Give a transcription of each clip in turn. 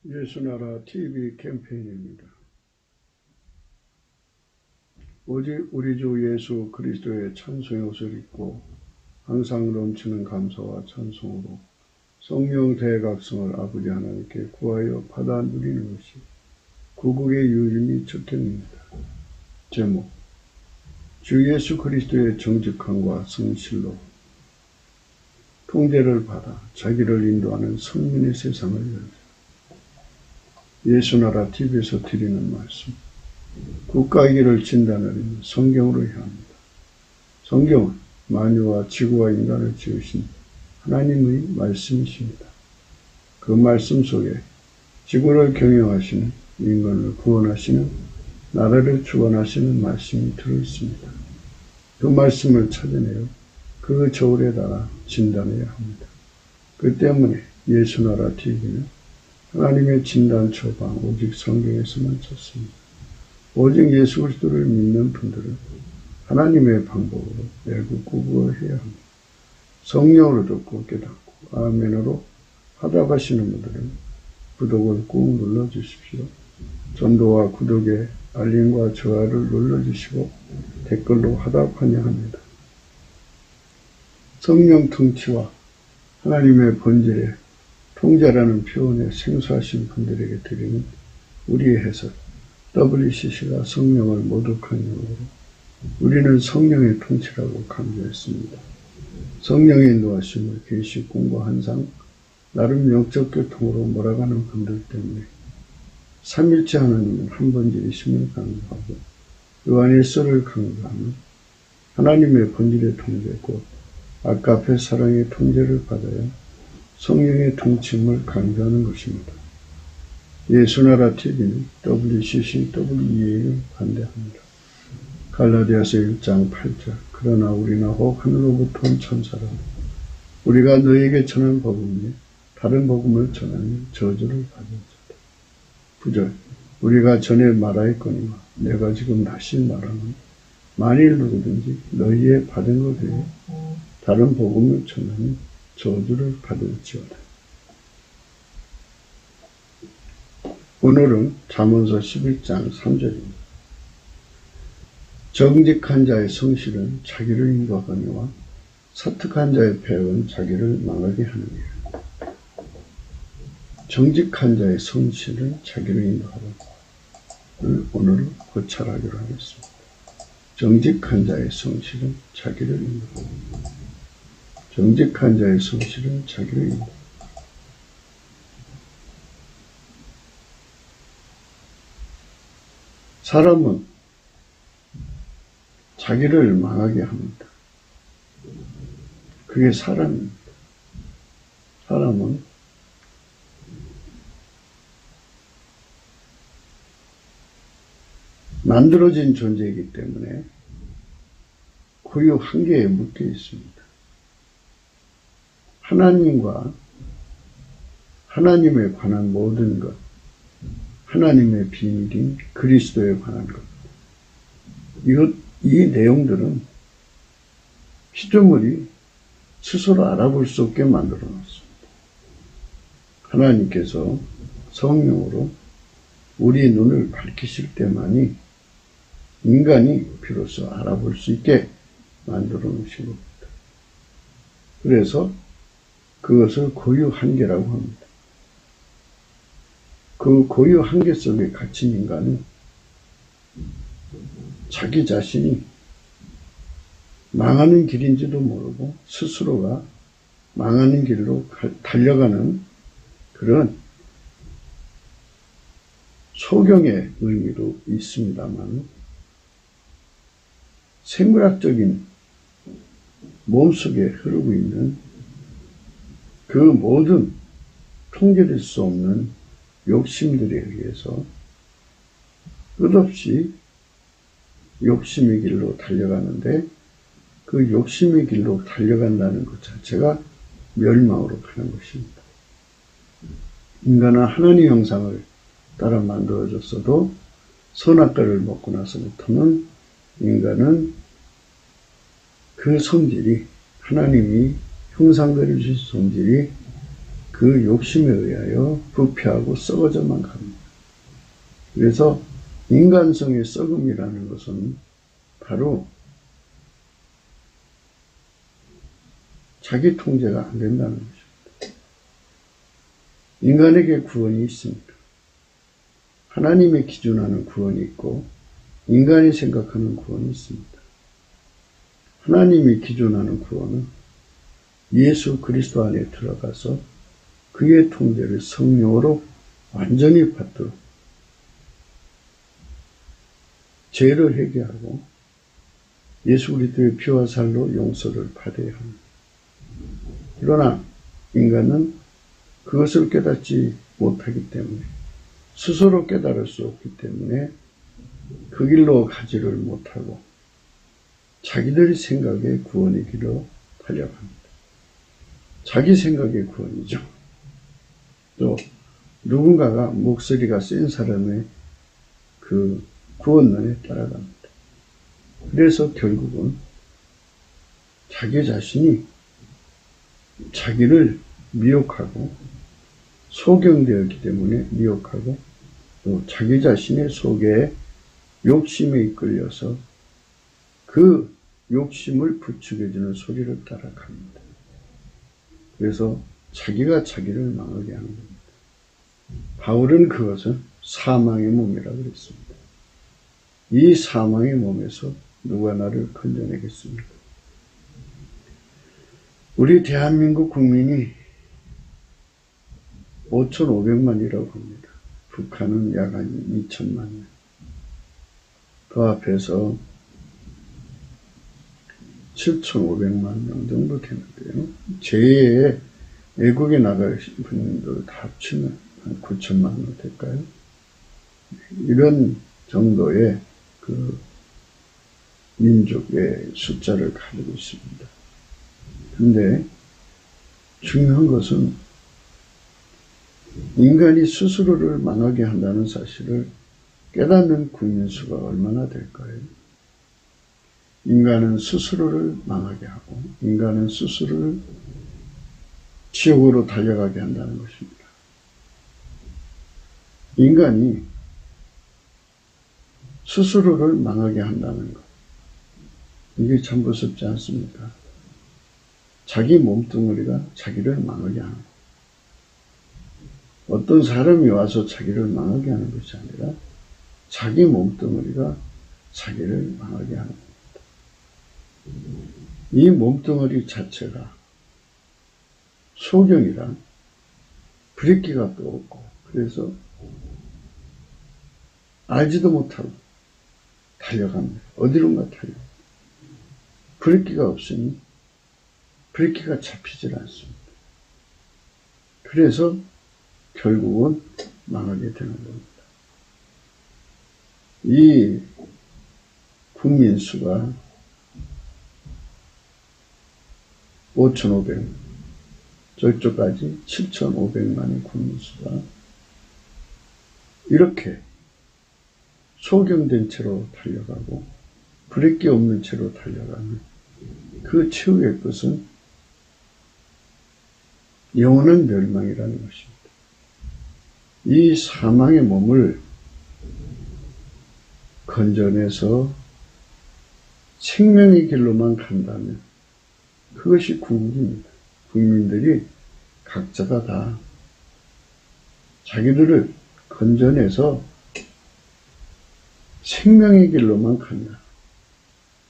예수나라 TV 캠페인입니다. 오직 우리 주 예수 그리스도의 찬송의 옷을 입고 항상 넘치는 감사와 찬송으로 성령 대각성을 아버지 하나님께 구하여 받아 누리는 것이 구국의 유림이 적혀입니다. 제목: 주 예수 그리스도의 정직함과 성실로 통제를 받아 자기를 인도하는 성민의 세상을 열자. 예수나라 TV에서 드리는 말씀, 국가의 길을 진단하는 성경으로 향합니다. 성경은 만유와 지구와 인간을 지으신 하나님의 말씀이십니다. 그 말씀 속에 지구를 경영하시는, 인간을 구원하시는, 나라를 주관하시는 말씀이 들어있습니다. 그 말씀을 찾아내어 그 저울에 달아 진단해야 합니다. 그 때문에 예수나라 TV는 하나님의 진단 처방 오직 성경에서만 찾습니다. 오직 예수 그리스도를 믿는 분들은 하나님의 방법으로 애국구국을 해야 합니다. 성령으로 듣고 깨닫고 아멘으로 화답하시는 분들은 구독을 꾹 눌러주십시오. 전도와 구독에 알림과 좋아요를 눌러주시고 댓글로 화답하냐 합니다. 성령 통치와 하나님의 본질에 통제라는 표현에 생소하신 분들에게 드리는 우리의 해석, WCC가 성령을 모독한 이유로 우리는 성령의 통치라고 강조했습니다. 성령의 인도하심을 계시 공부 한상 나름 영적 교통으로 몰아가는 분들 때문에 삼일체 하나님은 한 번지이심을 강조하고 요한일서를 강조하는 하나님의 본질의 통제 곧 아까페 사랑의 통제를 받아야 성령의 통치임을 강조하는 것입니다. 예수나라 TV는 WCC, WEA를 반대합니다. 갈라디아서 1장 8절 그러나 우리나 혹 하늘로부터 온 천사라 우리가 너에게 전한 복음에 다른 복음을 전하면 저주를 받을 자다. 9절 우리가 전에 말하였거니와 내가 지금 다시 말하는 만일 누구든지 너희의 받은 것 외에 다른 복음을 전하면 저주를 받을지어다. 오늘은 잠언서 11장 3절입니다. 정직한 자의 성실은 자기를 인도하거니와 사특한 자의 폐역은 자기를 망하게 하느니라. 정직한 자의 성실은 자기를 인도하거니와 오늘은 고찰하기로 하겠습니다. 정직한 자의 성실은 자기를 인도하거니와 정직한 자의 성실은 자기를 인도하거니와 사람은 자기를 망하게 합니다. 그게 사람입니다. 사람은 만들어진 존재이기 때문에 고유 한계에 묶여 있습니다. 하나님과 하나님에 관한 모든 것, 하나님의 비밀인 그리스도에 관한 것, 이 내용들은 피조물이 스스로 알아볼 수 없게 만들어 놨습니다. 하나님께서 성령으로 우리 눈을 밝히실 때만이 인간이 비로소 알아볼 수 있게 만들어 놓으신 겁니다. 그래서 그것을 고유 한계라고 합니다. 그 고유 한계 속에 갇힌 인간은 자기 자신이 망하는 길인지도 모르고 스스로가 망하는 길로 달려가는 그런 소경의 의미도 있습니다만 생물학적인 몸속에 흐르고 있는 그 모든 통제될 수 없는 욕심들에 의해서 끝없이 욕심의 길로 달려가는데 그 욕심의 길로 달려간다는 것 자체가 멸망으로 가는 것입니다. 인간은 하나님의 형상을 따라 만들어졌어도 선악과를 먹고 나서부터는 인간은 그 성질이 하나님이 형상대로 주신 성질이 그 그 욕심에 의하여 부패하고 썩어져만 갑니다. 그래서 인간성의 썩음이라는 것은 바로 자기 통제가 안 된다는 것입니다. 인간에게 구원이 있습니다. 하나님의 기준하는 구원이 있고 인간이 생각하는 구원이 있습니다. 하나님이 기준하는 구원은 예수 그리스도 안에 들어가서 그의 통제를 성령으로 완전히 받도록 죄를 회개하고 예수 그리스도의 피와 살로 용서를 받아야 합니다. 그러나 인간은 그것을 깨닫지 못하기 때문에 스스로 깨달을 수 없기 때문에 그 길로 가지를 못하고 자기들의 생각에 구원의 길로 달려갑니다. 자기 생각의 구원이죠. 또 누군가가 목소리가 센 사람의 그 구원론에 따라갑니다. 그래서 결국은 자기 자신이 자기를 미혹하고 소경되었기 때문에 미혹하고 또 자기 자신의 속에 욕심에 이끌려서 그 욕심을 부추겨주는 소리를 따라갑니다. 그래서 자기가 자기를 망하게 하는 겁니다. 바울은 그것을 사망의 몸이라고 그랬습니다. 이 사망의 몸에서 누가 나를 건져내겠습니까? 우리 대한민국 국민이 5,500만이라고 합니다. 북한은 약 2천만 명. 그 앞에서 7,500만 명 정도 되는데요. 제2의 외국에 나가신 분들 다 합치면 한 9천만 명 될까요? 이런 정도의 그 민족의 숫자를 가지고 있습니다. 근데 중요한 것은 인간이 스스로를 망하게 한다는 사실을 깨닫는 국민 수가 얼마나 될까요? 인간은 스스로를 망하게 하고 인간은 스스로를 지옥으로 달려가게 한다는 것입니다. 인간이 스스로를 망하게 한다는 것, 이게 참 무섭지 않습니까? 자기 몸뚱어리가 자기를 망하게 하는 것. 어떤 사람이 와서 자기를 망하게 하는 것이 아니라 자기 몸뚱어리가 자기를 망하게 하는 겁니다. 이 몸뚱어리 자체가 소경이란 브레이크가 또 없고 그래서 알지도 못하고 달려갑니다. 어디론가 달려갑니다. 브레이크가 없으니 브레이크가 잡히질 않습니다. 그래서 결국은 망하게 되는 겁니다. 이 국민 수가 5,500만, 저쪽까지 7,500만의 국민 수가 이렇게 소경된 채로 달려가고 브레이크 없는 채로 달려가는 그 최후의 것은 영원한 멸망이라는 것입니다. 이 사망의 몸을 건져내서 생명의 길로만 간다면 그것이 궁극입니다. 국민들이 각자가 다 자기들을 건져내서 생명의 길로만 간다.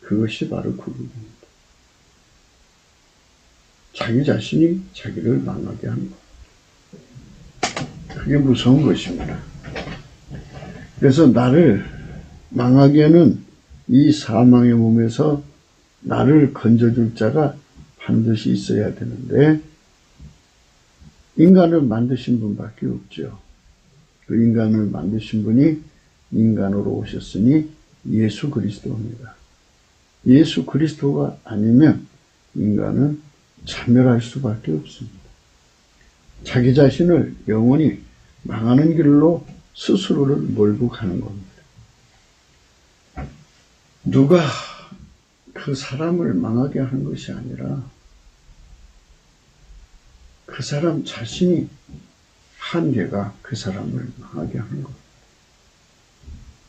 그것이 바로 궁극입니다. 자기 자신이 자기를 망하게 하는 것. 그게 무서운 것입니다. 그래서 나를 망하게 하는 이 사망의 몸에서 나를 건져줄 자가 반드시 있어야 되는데 인간을 만드신 분밖에 없죠. 그 인간을 만드신 분이 인간으로 오셨으니 예수 그리스도입니다. 예수 그리스도가 아니면 인간은 참멸할 수밖에 없습니다. 자기 자신을 영원히 망하는 길로 스스로를 몰고 가는 겁니다. 누가 그 사람을 망하게 하는 것이 아니라 그 그 사람 자신이 한계가 그 사람을 망하게 하는 것.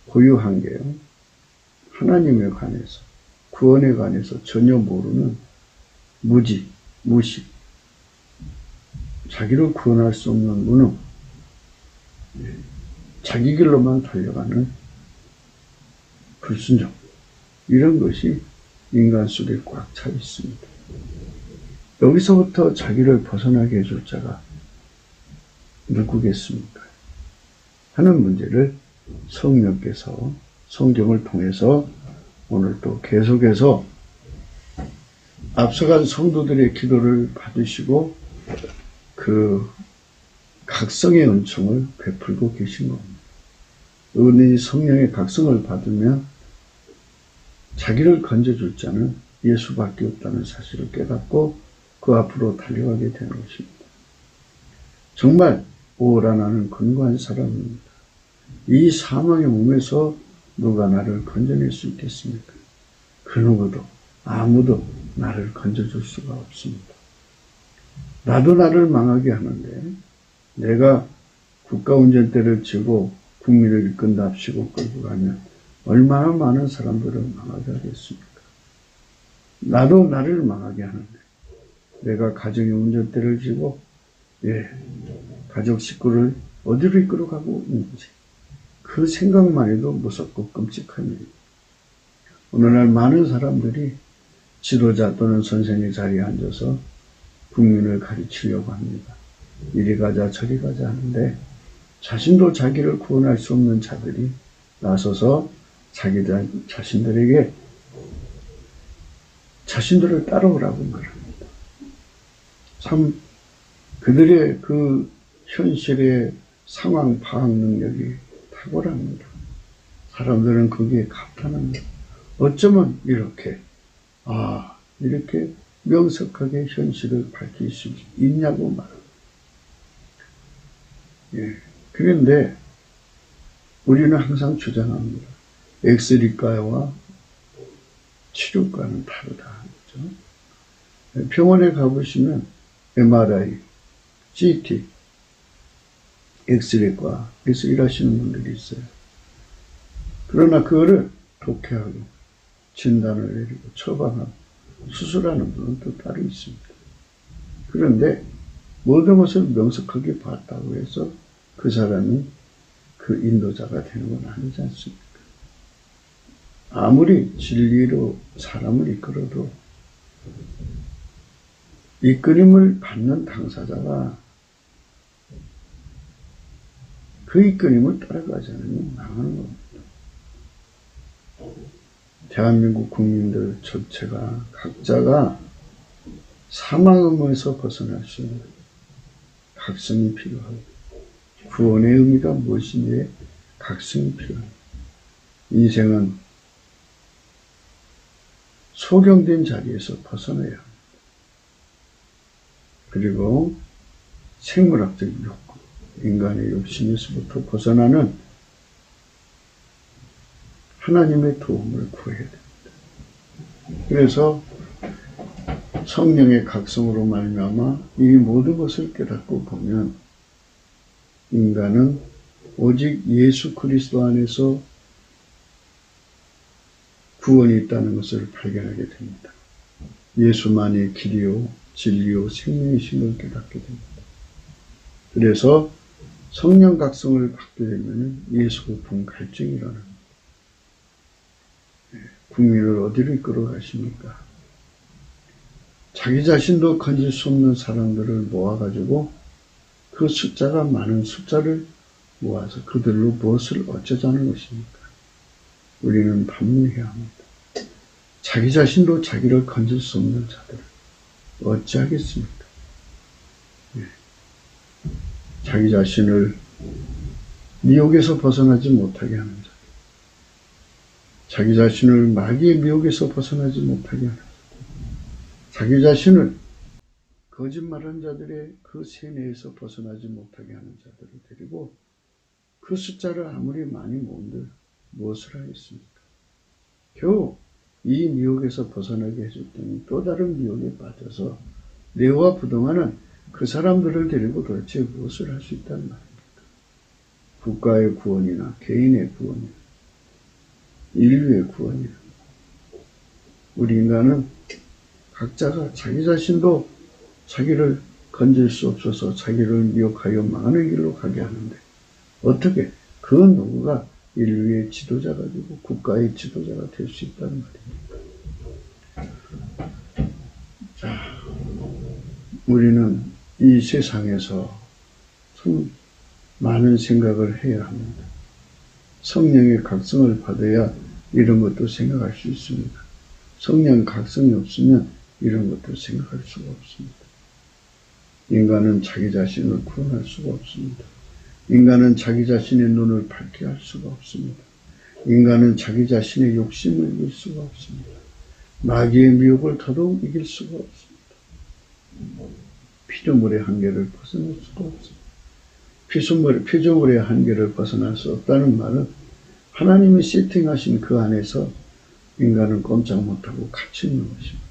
고유 한계요. 하나님에 관해서, 구원에 관해서 전혀 모르는 무지, 무식, 자기를 구원할 수 없는 무능, 자기 길로만 달려가는 불순종, 이런 것이 인간 속에 꽉 차 있습니다. 여기서부터 자기를 벗어나게 해줄 자가 누구겠습니까? 하는 문제를 성령께서 성경을 통해서 오늘 또 계속해서 앞서간 성도들의 기도를 받으시고 그 각성의 은총을 베풀고 계신 겁니다. 은혜의 성령의 각성을 받으면 자기를 건져줄 자는 예수밖에 없다는 사실을 깨닫고 그 앞으로 달려가게 되는 것입니다. 정말 오라 나는 건고한 사람입니다. 이 사망의 몸에서 누가 나를 건져낼 수 있겠습니까? 그 누구도 아무도 나를 건져줄 수가 없습니다. 나도 나를 망하게 하는데 내가 국가 운전대를 쥐고 국민을 이끈답시고 끌고 가면 얼마나 많은 사람들을 망하게 하겠습니까? 나도 나를 망하게 하는데 내가 가정의 운전대를 쥐고 가족 식구를 어디로 이끌어 가고 있는지 그 생각만 해도 무섭고 끔찍한 일입니다. 오늘날 많은 사람들이 지도자 또는 선생의 자리에 앉아서 국민을 가르치려고 합니다. 이리 가자 저리 가자 하는데 자신도 자기를 구원할 수 없는 자들이 나서서 자기 자신들에게 자신들을 따라오라고 말합니다. 참 그들의 그 현실의 상황 파악 능력이 탁월합니다. 사람들은 거기에 감탄합니다. 어쩌면 이렇게 명석하게 현실을 밝힐 수 있냐고 말합니다. 그런데 우리는 항상 주장합니다. 엑스리과와 치료과는 다르다. 그렇죠? 병원에 가보시면 MRI, CT, 엑스레이과에서 일하시는 분들이 있어요. 그러나 그거를 독해하고 진단을 내리고 처방하고 수술하는 분은 또 따로 있습니다. 그런데 모든 것을 명석하게 봤다고 해서 그 사람이 그 인도자가 되는 건 아니지 않습니까? 아무리 진리로 사람을 이끌어도 이끌림을 받는 당사자가 그 이끌림을 따라가지 않으면 망하는 겁니다. 대한민국 국민들 전체가 각자가 사망의문에서 벗어날 수 있는 각성이 필요하고 구원의 의미가 무엇인지에 각성이 필요합니다. 인생은 소경된 자리에서 벗어나야 합니다. 그리고 생물학적 욕구, 인간의 욕심에서부터 벗어나는 하나님의 도움을 구해야 됩니다. 그래서 성령의 각성으로 말미암아 이 모든 것을 깨닫고 보면 인간은 오직 예수 그리스도 안에서 구원이 있다는 것을 발견하게 됩니다. 예수만이 길이요 진리요 생명이신 걸 깨닫게 됩니다. 그래서 성령 각성을 받게 되면 예수고품 갈증이 일어납니다. 국민을 어디로 이끌어 가십니까? 자기 자신도 건질 수 없는 사람들을 모아가지고 그 숫자가 많은 숫자를 모아서 그들로 무엇을 어쩌자는 것입니까? 우리는 반문해야 합니다. 자기 자신도 자기를 건질 수 없는 자들을 어찌하겠습니까? 자기 자신을 미혹에서 벗어나지 못하게 하는 자, 자기 자신을 마귀의 미혹에서 벗어나지 못하게 하는 자, 자기 자신을 거짓말한 자들의 그 세뇌에서 벗어나지 못하게 하는 자들을 데리고 그 숫자를 아무리 많이 모은들 무엇을 하겠습니까? 겨우 이 미혹에서 벗어나게 해줄 때는 또 다른 미혹에 빠져서 뇌와 부동하는 그 사람들을 데리고 도대체 무엇을 할 수 있다는 말입니까? 국가의 구원이나 개인의 구원이나 인류의 구원이나. 우리 인간은 각자가 자기 자신도 자기를 건질 수 없어서 자기를 미혹하여 망하는 길로 가게 하는데, 어떻게 그 누구가 인류의 지도자가 되고 국가의 지도자가 될 수 있다는 말입니다. 자, 우리는 이 세상에서 참 많은 생각을 해야 합니다. 성령의 각성을 받아야 이런 것도 생각할 수 있습니다. 성령 각성이 없으면 이런 것도 생각할 수가 없습니다. 인간은 자기 자신을 구원할 수가 없습니다. 인간은 자기 자신의 눈을 밝게 할 수가 없습니다. 인간은 자기 자신의 욕심을 이길 수가 없습니다. 마귀의 미혹을 더더욱 이길 수가 없습니다. 피조물의 한계를 벗어날 수가 없습니다. 피조물의 한계를 벗어날 수 없다는 말은 하나님이 세팅하신 그 안에서 인간은 꼼짝 못하고 갇혀 있는 것입니다.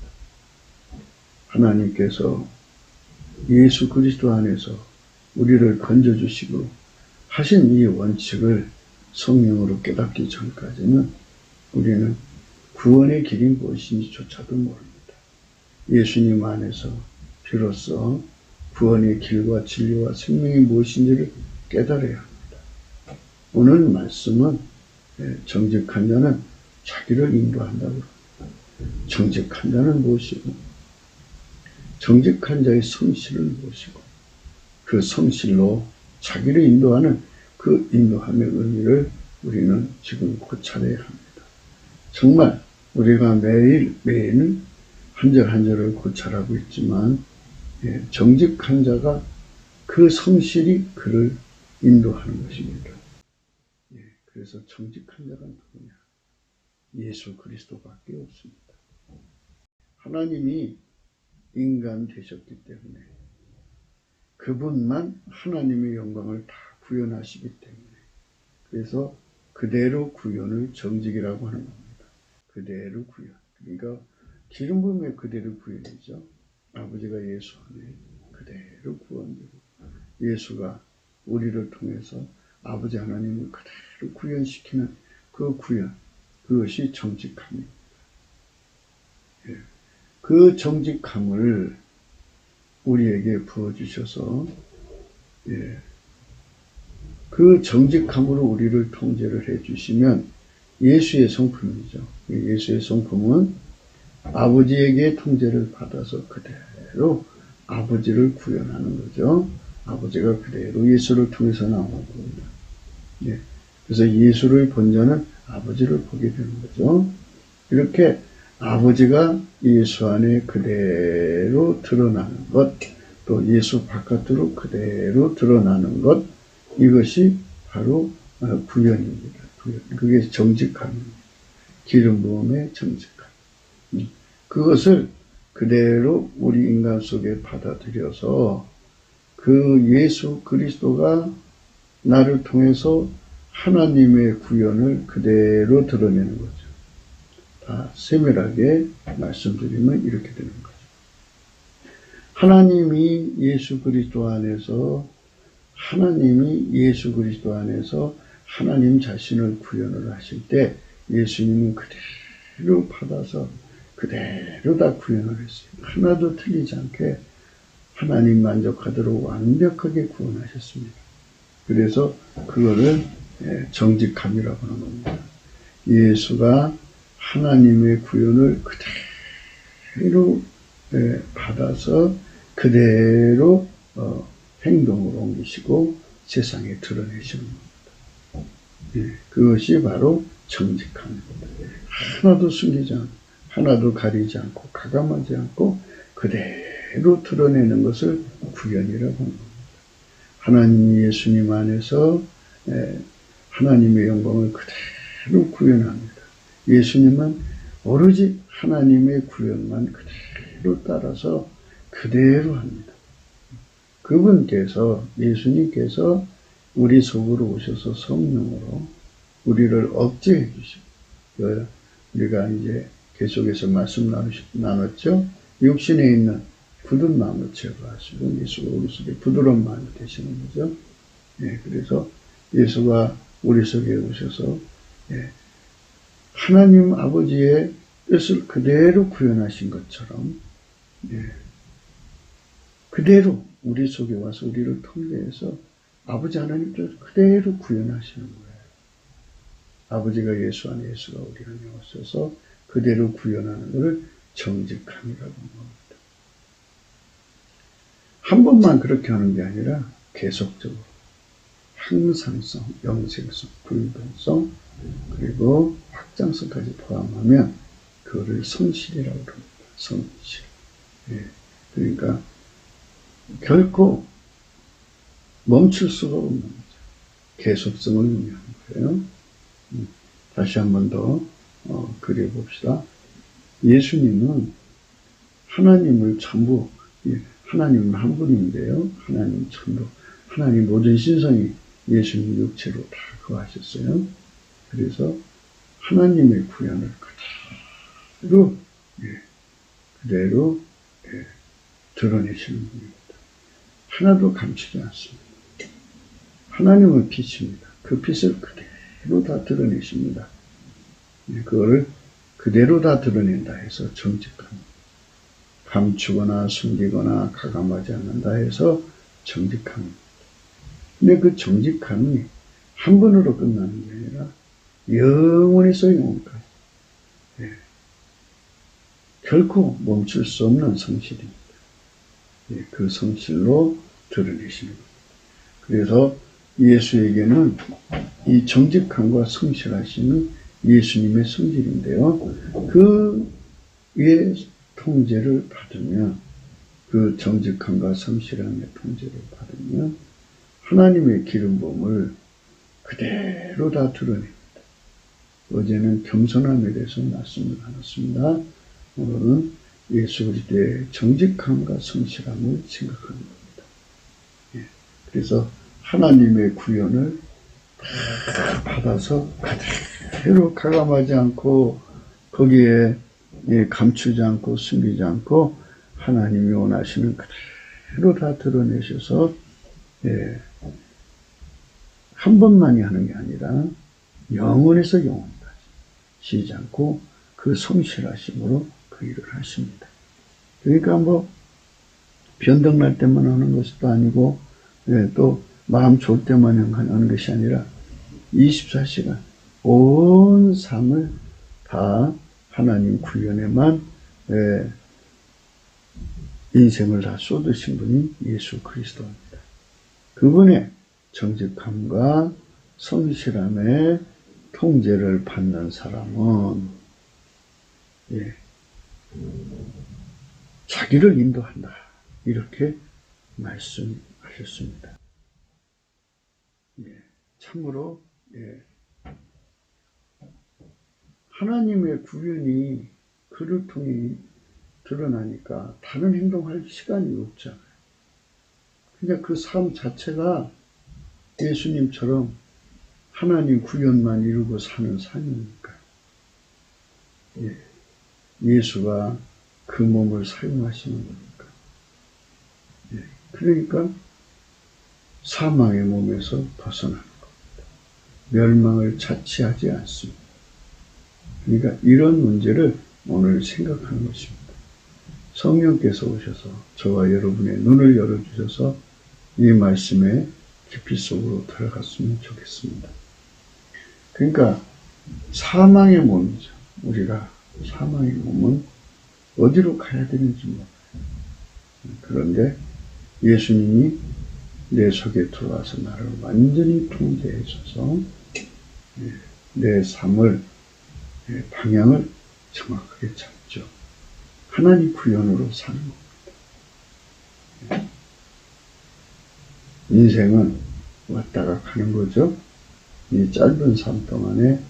하나님께서 예수 그리스도 안에서 우리를 건져주시고 하신 이 원칙을 성령으로 깨닫기 전까지는 우리는 구원의 길이 무엇인지조차도 모릅니다. 예수님 안에서 비로소 구원의 길과 진리와 생명이 무엇인지를 깨달아야 합니다. 오늘 말씀은 정직한 자는 자기를 인도한다고 합니다. 정직한 자는 무엇이고, 정직한 자의 성실을 무엇이고, 그 성실로 자기를 인도하는 그 인도함의 의미를 우리는 지금 고찰해야 합니다. 정말 우리가 매일은 한 절 한 절을 고찰하고 있지만, 정직한 자가 그 성실이 그를 인도하는 것입니다. 그래서 정직한 자가 누구냐? 예수 그리스도밖에 없습니다. 하나님이 인간 되셨기 때문에 그분만 하나님의 영광을 다 구현하시기 때문에, 그래서 그대로 구현을 정직이라고 하는 겁니다. 그대로 구현. 그러니까 기름 부음의 그대로 구현이죠. 아버지가 예수 안에 그대로 구원되고 예수가 우리를 통해서 아버지 하나님을 그대로 구현시키는 그 구현, 그것이 정직함입니다. 그 정직함을 우리에게 부어주셔서 그 정직함으로 우리를 통제를 해주시면 예수의 성품이죠. 예수의 성품은 아버지에게 통제를 받아서 그대로 아버지를 구현하는 거죠. 아버지가 그대로 예수를 통해서 나오는 겁니다. 그래서 예수를 본 자는 아버지를 보게 되는 거죠. 이렇게 아버지가 예수 안에 그대로 드러나는 것, 또 예수 바깥으로 그대로 드러나는 것, 이것이 바로 구현입니다. 구현. 그게 정직함입니다. 기름 부음의 정직함. 그것을 그대로 우리 인간 속에 받아들여서 그 예수 그리스도가 나를 통해서 하나님의 구현을 그대로 드러내는 거죠. 다 세밀하게 말씀드리면 이렇게 되는 거죠. 하나님이 예수 그리스도 안에서 하나님 자신을 구현을 하실 때 예수님은 그대로 받아서 그대로 다 구현을 했어요. 하나도 틀리지 않게 하나님 만족하도록 완벽하게 구원하셨습니다. 그래서 그거를 정직함이라고 하는 겁니다. 예수가 하나님의 구현을 그대로 받아서 그대로 행동으로 옮기시고 세상에 드러내시는 겁니다. 그것이 바로 정직함입니다. 하나도 숨기지 않고, 하나도 가리지 않고, 가감하지 않고 그대로 드러내는 것을 구현이라고 하는 겁니다. 하나님이 예수님 안에서 하나님의 영광을 그대로 구현합니다. 예수님은 오로지 하나님의 구현만 그대로 따라서 그대로 합니다. 그분께서, 예수님께서 우리 속으로 오셔서 성령으로 우리를 억제해 주시고, 우리가 이제 계속해서 말씀 나눴죠. 육신에 있는 굳은 마음을 제거하시고 예수가 우리 속에 부드러운 마음이 되시는 거죠. 예, 그래서 예수가 우리 속에 오셔서 하나님 아버지의 뜻을 그대로 구현하신 것처럼 그대로 우리 속에 와서 우리를 통해서 아버지 하나님 뜻을 그대로 구현하시는 거예요. 아버지가 예수 안에 예수가 우리 안에 오셔서 그대로 구현하는 것을 정직함이라고 합니다. 한 번만 그렇게 하는 게 아니라 계속적으로 항상성, 영생성, 불변성, 그리고 확장성까지 포함하면 그거를 성실이라고 합니다. 성실. 그러니까 결코 멈출 수가 없는 거죠. 계속성을 의미하는 거예요. 다시 한 번 더 그려봅시다. 예수님은 하나님을 전부, 하나님은 한 분인데요. 하나님 전부, 하나님 모든 신성이 예수님 육체로 다 거하셨어요. 그래서 하나님의 구현을 그대로 드러내시는 분입니다. 하나도 감추지 않습니다. 하나님은 빛입니다. 그 빛을 그대로 다 드러내십니다. 그거를 그대로 다 드러낸다 해서 정직합니다. 감추거나 숨기거나 가감하지 않는다 해서 정직함입니다. 근데 그 정직함이 한 번으로 끝나는 게 아니라 영원에서 영원까지 결코 멈출 수 없는 성실입니다. 그 성실로 드러내시는 겁니다. 그래서 예수에게는 이 정직함과 성실하심은 예수님의 성질인데요. 그의 통제를 받으면, 그 정직함과 성실함의 통제를 받으면 하나님의 기름 부음을 그대로 다 드러냅니다. 어제는 겸손함에 대해서 말씀을 나눴습니다. 오늘은 예수 그리스도의 정직함과 성실함을 생각하는 겁니다. 그래서 하나님의 구현을 다 받아서 그대로 가감하지 않고 거기에 감추지 않고 숨기지 않고 하나님이 원하시는 그대로 다 드러내셔서 한 번만이 하는 게 아니라 영원에서 영원까지 쉬지 않고 그 성실하심으로 그 일을 하십니다. 그러니까 변덕 날 때만 하는 것도 아니고 또 마음 좋을 때만 하는 것이 아니라 24시간 온 삶을 다 하나님 구현에만 인생을 다 쏟으신 분이 예수 그리스도입니다. 그분의 정직함과 성실함의 통제를 받는 사람은 자기를 인도한다. 이렇게 말씀하셨습니다. 참으로 하나님의 구현이 그를 통해 드러나니까 다른 행동할 시간이 없잖아요. 그냥 그 삶 자체가 예수님처럼 하나님 구현만 이루고 사는 삶이니까. 예수가 그 몸을 사용하시는 거니까. 그러니까 사망의 몸에서 벗어나는 겁니다. 멸망을 자취하지 않습니다. 그러니까 이런 문제를 오늘 생각하는 것입니다. 성령께서 오셔서 저와 여러분의 눈을 열어주셔서 이 말씀에 깊이 속으로 들어갔으면 좋겠습니다. 그러니까 사망의 몸이죠. 우리가 사망의 몸은 어디로 가야 되는지 몰라요. 그런데 예수님이 내 속에 들어와서 나를 완전히 통제해 줘서 내 삶을 방향을 정확하게 잡죠. 하나님 구현으로 사는 겁니다. 인생은 왔다가 가는 거죠. 이 짧은 삶 동안에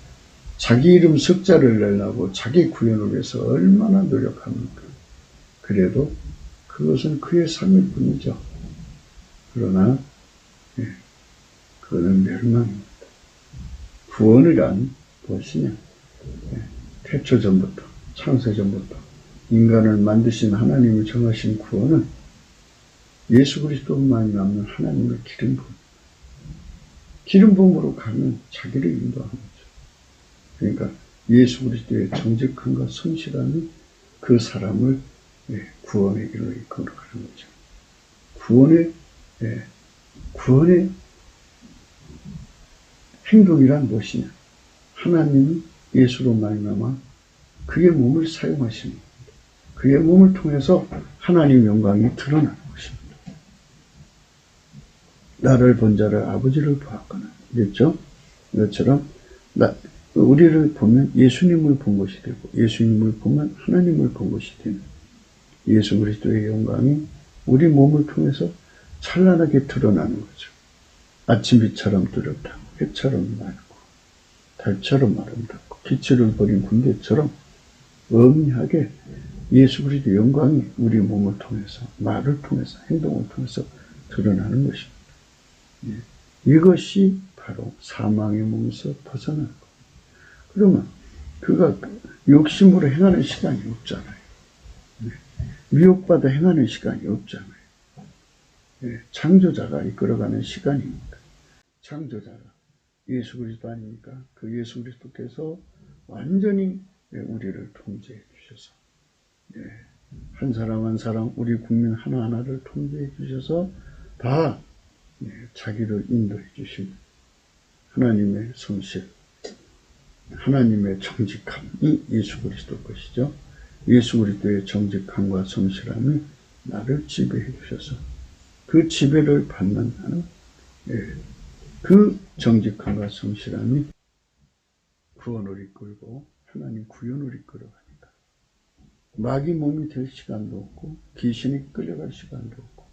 자기 이름 석자를 내려고 자기 구현을 위해서 얼마나 노력합니까? 그래도 그것은 그의 삶일 뿐이죠. 그러나 그거는 멸망입니다. 구원이란 무엇이냐? 태초 전부터, 창세 전부터 인간을 만드신 하나님이 정하신 구원은 예수 그리스도만 남는 하나님의 기름 부음으로 가면 자기를 인도하는 거죠. 그러니까 예수 그리스도의 정직함과 성실함이 그 사람을 구원의 길로 이끌어가는 거죠. 구원의 행동이란 무엇이냐? 하나님이 예수로 말미암아 그의 몸을 사용하시는 겁니다. 그의 몸을 통해서 하나님 영광이 드러나는 것입니다. 나를 본 자를 아버지를 보았거나 그랬죠? 이것처럼 우리를 보면 예수님을 본 것이 되고 예수님을 보면 하나님을 본 것이 되는 예수 그리스도의 영광이 우리 몸을 통해서 찬란하게 드러나는 거죠. 아침빛처럼 뚜렷하고 해처럼 맑고 달처럼 아름답고 빛을 버린 군대처럼 엄미하게 예수 그리스도의 영광이 우리 몸을 통해서 말을 통해서 행동을 통해서 드러나는 것입니다. 이것이 바로 사망의 몸에서 벗어나는 겁니다. 그러면 그가 욕심으로 행하는 시간이 없잖아요. 미혹받아 행하는 시간이 없잖아요. 창조자가 이끌어가는 시간입니다. 창조자가 예수 그리스도 아닙니까? 그 예수 그리스도께서 완전히 우리를 통제해 주셔서 한 사람 한 사람 우리 국민 하나하나를 통제해 주셔서 다 자기를 인도해 주신 하나님의 성실, 하나님의 정직함이 예수 그리스도 것이죠. 예수 그리스도의 정직함과 성실함이 나를 지배해 주셔서 그 지배를 받는 나는 그 정직함과 성실함이 구원을 이끌고 하나님 구원을 이끌어갑니다. 마귀 몸이 될 시간도 없고 귀신이 끌려갈 시간도 없고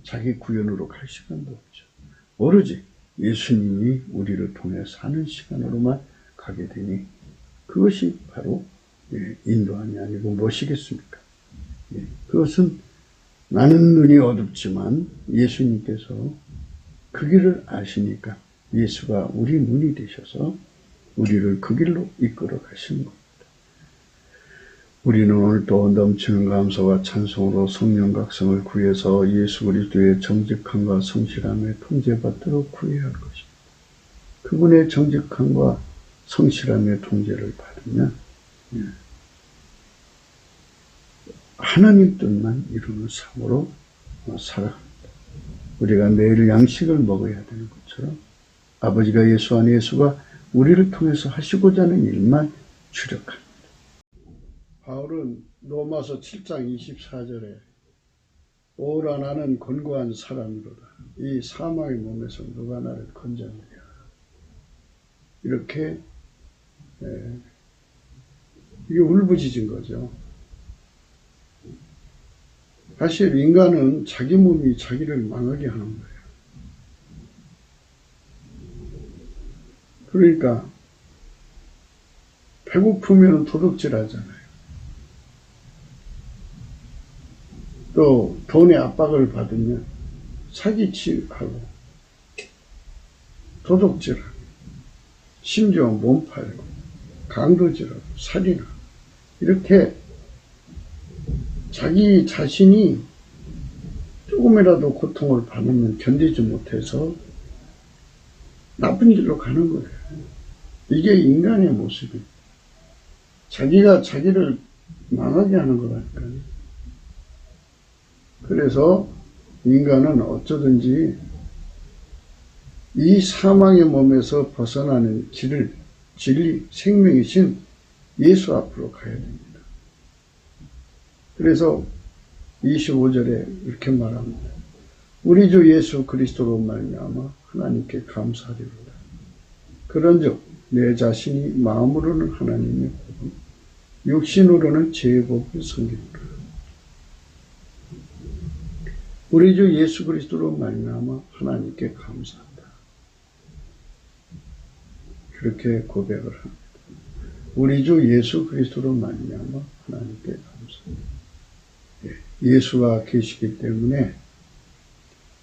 자기 구원으로 갈 시간도 없죠. 오로지 예수님이 우리를 통해 사는 시간으로만 가게 되니 그것이 바로 인도함이 아니고 무엇이겠습니까? 그것은 나는 눈이 어둡지만 예수님께서 그 길을 아시니까 예수가 우리 눈이 되셔서 우리를 그 길로 이끌어 가시는 겁니다. 우리는 오늘도 넘치는 감사와 찬송으로 성령 각성을 구해서 예수 그리스도의 정직함과 성실함에 통제받도록 구해야 할 것입니다. 그분의 정직함과 성실함의 통제를 받으면 하나님 뜻만 이루는 삶으로 살아갑니다. 우리가 매일 양식을 먹어야 되는 것처럼 아버지가 예수 안에 예수가 우리를 통해서 하시고자 하는 일만 주력합니다. 바울은 로마서 7장 24절에 오라 나는 권고한 사람이로다. 이 사망의 몸에서 누가 나를 건져내랴. 이렇게 이게 울부짖은 거죠. 사실 인간은 자기 몸이 자기를 망하게 하는 거예요. 그러니까 배고프면 도둑질 하잖아요. 또 돈의 압박을 받으면 사기치고 도둑질하고 심지어 몸 팔고 강도질하고 살인하고 이렇게 자기 자신이 조금이라도 고통을 받으면 견디지 못해서 나쁜 길로 가는 거예요. 이게 인간의 모습이에요. 자기가 자기를 망하게 하는 거라니까요. 그래서 인간은 어쩌든지 이 사망의 몸에서 벗어나는 길을 진리, 생명이신 예수 앞으로 가야 됩니다. 그래서 25절에 이렇게 말합니다. 우리 주 예수 그리스도로 말미암아 하나님께 감사드립니다. 그런즉 내 자신이 마음으로는 하나님의 복음, 육신으로는 제 복을 섬기노라. 우리 주 예수 그리스도로 말미암아 하나님께 감사한다. 그렇게 고백을 합니다. 우리 주 예수 그리스도로 말미암아 하나님께 감사합니다. 예수가 계시기 때문에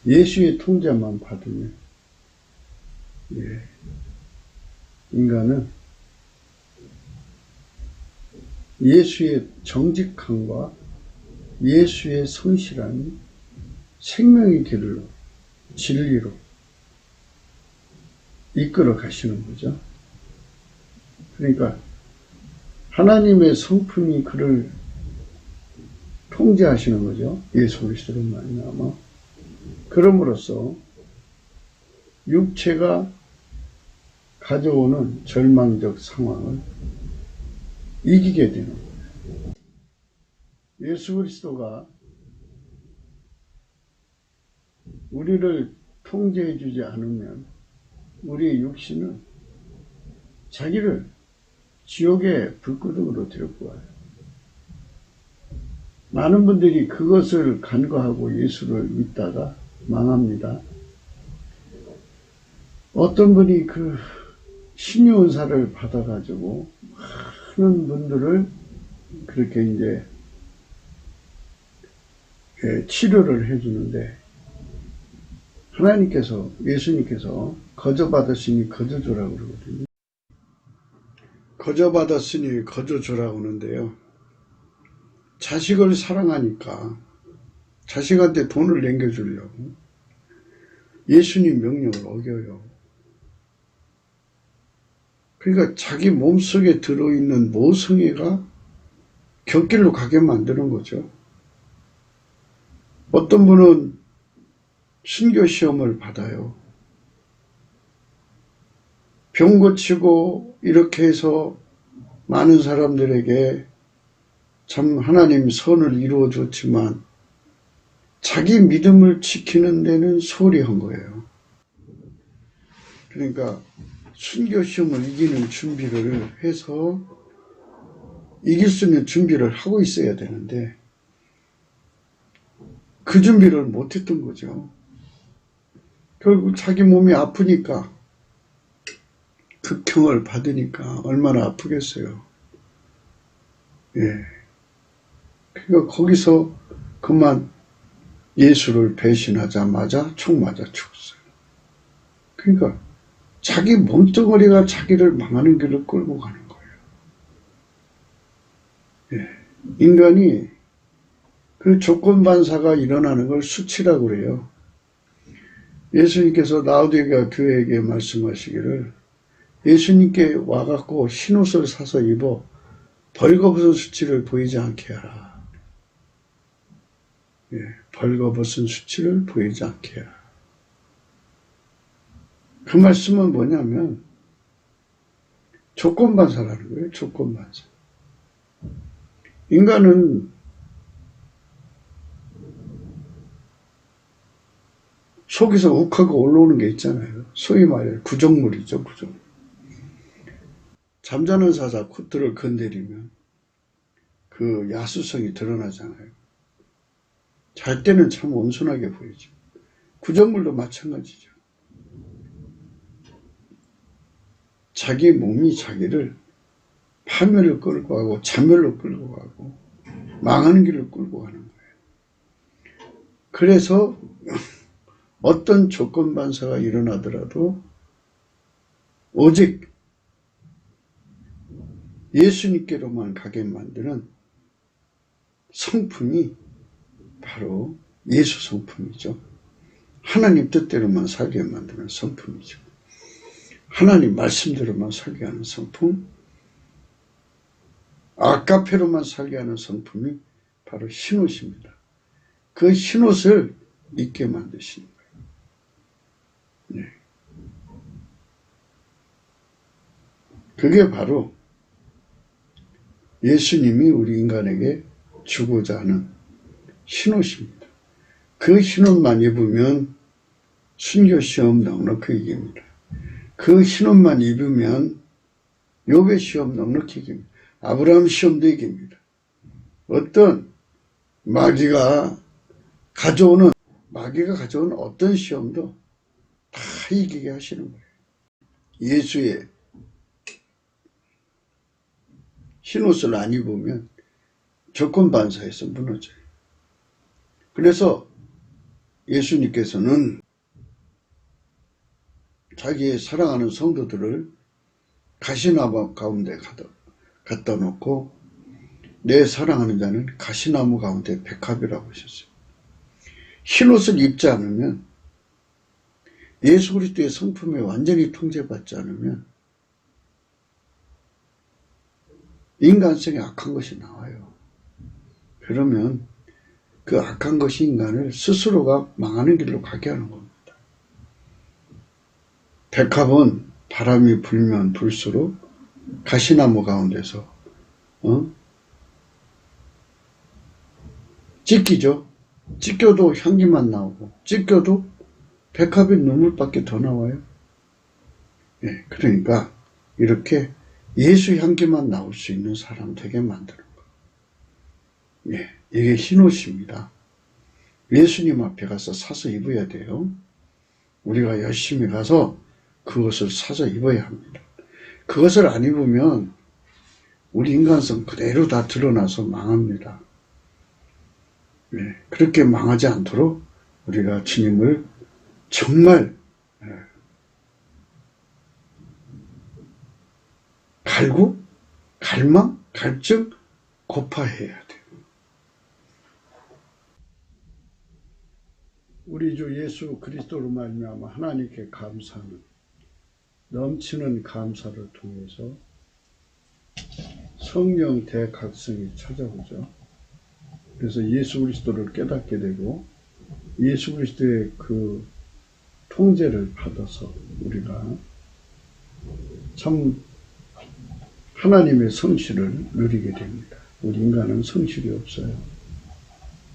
예수의 통제만 받으면 인간은 예수의 정직함과 예수의 성실함이 생명의 길로, 진리로 이끌어 가시는 거죠. 그러니까 하나님의 성품이 그를 통제하시는 거죠. 예수 그리스도로 말미암아. 그럼으로써 육체가 가져오는 절망적 상황을 이기게 되는 거예요. 예수 그리스도가 우리를 통제해 주지 않으면 우리의 육신은 자기를 지옥의 불구덩이로 데리고 와요. 많은 분들이 그것을 간과하고 예수를 믿다가 망합니다. 어떤 분이 그 신유은사를 받아가지고 많은 분들을 그렇게 이제 치료를 해주는데 하나님께서, 예수님께서 거저받았으니 거저주라고 그러거든요. 거저받았으니 거저주라고 하는데요. 자식을 사랑하니까 자식한테 돈을 남겨주려고 예수님 명령을 어겨요. 그러니까 자기 몸속에 들어있는 모성애가 곁길로 가게 만드는 거죠. 어떤 분은 순교 시험을 받아요. 병 고치고 이렇게 해서 많은 사람들에게 참 하나님 선을 이루어 줬지만 자기 믿음을 지키는 데는 소홀히 한 거예요. 그러니까 순교 시험을 이기는 준비를 해서 이길 수 있는 준비를 하고 있어야 되는데 그 준비를 못했던 거죠. 결국 자기 몸이 아프니까 극형을 받으니까 얼마나 아프겠어요. 예. 그러니까 거기서 그만 예수를 배신하자마자 총 맞아 죽었어요. 그러니까 자기 몸뚱어리가 자기를 망하는 길을 끌고 가는 거예요. 예. 인간이 그 조건반사가 일어나는 걸 수치라고 그래요. 예수님께서 라오디게아 교회에게 말씀하시기를 예수님께 와갖고 흰옷을 사서 입어 벌거벗은 수치를 보이지 않게 하라. 예, 벌거벗은 수치를 보이지 않게 하라. 그 말씀은 뭐냐면 조건반사라는 거예요. 조건반사. 인간은 속에서 욱하고 올라오는 게 있잖아요. 소위 말해 구정물이죠. 구정물. 잠자는 사자 코트를 건드리면 그 야수성이 드러나잖아요. 잘 때는 참 온순하게 보이죠. 구정물도 마찬가지죠. 자기 몸이 자기를 파멸을 끌고 가고 자멸로 끌고 가고 망하는 길을 끌고 가는 거예요. 그래서 어떤 조건 반사가 일어나더라도 오직 예수님께로만 가게 만드는 성품이 바로 예수 성품이죠. 하나님 뜻대로만 살게 만드는 성품이죠. 하나님 말씀대로만 살게 하는 성품, 아까페로만 살게 하는 성품이 바로 흰옷입니다. 그 흰옷을 입게 만드시는 거예요. 네. 그게 바로 예수님이 우리 인간에게 주고자 하는 흰옷입니다. 그 흰옷만 입으면 순교시험 넉넉히 이깁니다. 그 흰옷만 입으면 욥의 시험 넉넉히 이깁니다. 아브라함 시험도 이깁니다. 어떤 마귀가 가져오는 어떤 시험도 다 이기게 하시는 거예요. 예수의 흰옷을 안 입으면 조건반사에서 무너져요. 그래서 예수님께서는 자기의 사랑하는 성도들을 가시나무 가운데 갖다 놓고 내 사랑하는 자는 가시나무 가운데 백합이라고 하셨어요. 흰옷을 입지 않으면, 예수 그리스도의 성품에 완전히 통제받지 않으면 인간성에 악한 것이 나와요. 그러면 그 악한 것이 인간을 스스로가 망하는 길로 가게 하는 겁니다. 백합은 바람이 불면 불수록 가시나무 가운데서 찢기죠. 찢겨도 향기만 나오고 찢겨도 백합의 눈물밖에 더 나와요. 예, 그러니까 이렇게 예수 향기만 나올 수 있는 사람 되게 만드는 거. 예, 이게 흰옷입니다. 예수님 앞에 가서 사서 입어야 돼요. 우리가 열심히 가서 그것을 사서 입어야 합니다. 그것을 안 입으면 우리 인간성 그대로 다 드러나서 망합니다. 예, 그렇게 망하지 않도록 우리가 주님을 정말 갈구, 갈망, 갈증, 고파해야 돼요. 우리 주 예수 그리스도로 말미암아 하나님께 감사하는 넘치는 감사를 통해서 성령 대각성이 찾아오죠. 그래서 예수 그리스도를 깨닫게 되고 예수 그리스도의 그 통제를 받아서 우리가 참 하나님의 성실을 누리게 됩니다. 우리 인간은 성실이 없어요.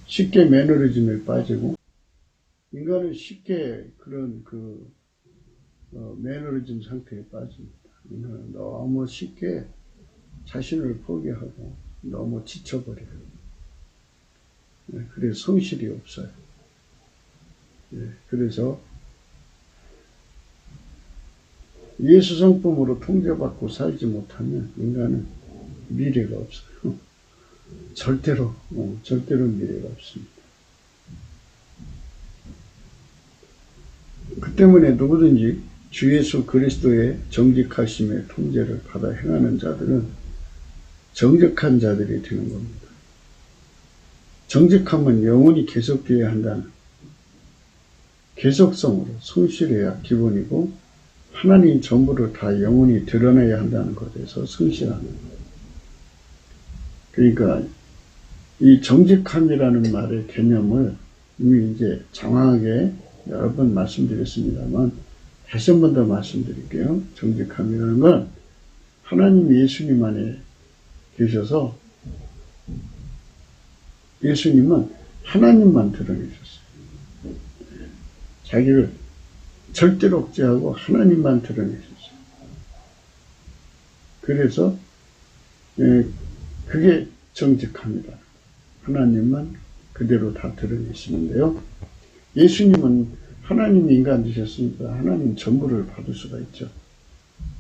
쉽게 매너리즘에 빠지고 인간은 쉽게 그런 매너리즘 상태에 빠집니다. 인간은 너무 쉽게 자신을 포기하고 너무 지쳐버려요. 그래서 성실이 없어요. 그래서 예수 성품으로 통제받고 살지 못하면 인간은 미래가 없어요. 절대로 미래가 없습니다. 그 때문에 누구든지 주 예수 그리스도의 정직하심의 통제를 받아 행하는 자들은 정직한 자들이 되는 겁니다. 정직함은 영원히 계속되어야 한다는 계속성으로 성실해야 기본이고 하나님 전부를 다 영원히 드러내야 한다는 것에서 성실하는 거예요. 그러니까 이 정직함이라는 말의 개념을 이미 이제 장황하게 여러 번 말씀드렸습니다만 다시 한 번 더 말씀드릴게요. 정직함이라는 건 하나님 예수님 안에 계셔서 예수님은 하나님만 드러내셨어요. 자기를 절대로 억제하고 하나님만 드러내셨어요. 그래서 그게 정직함이다. 하나님만 그대로 다 드러내시는데요. 예수님은 하나님 인간 되셨으니까 하나님 전부를 받을 수가 있죠.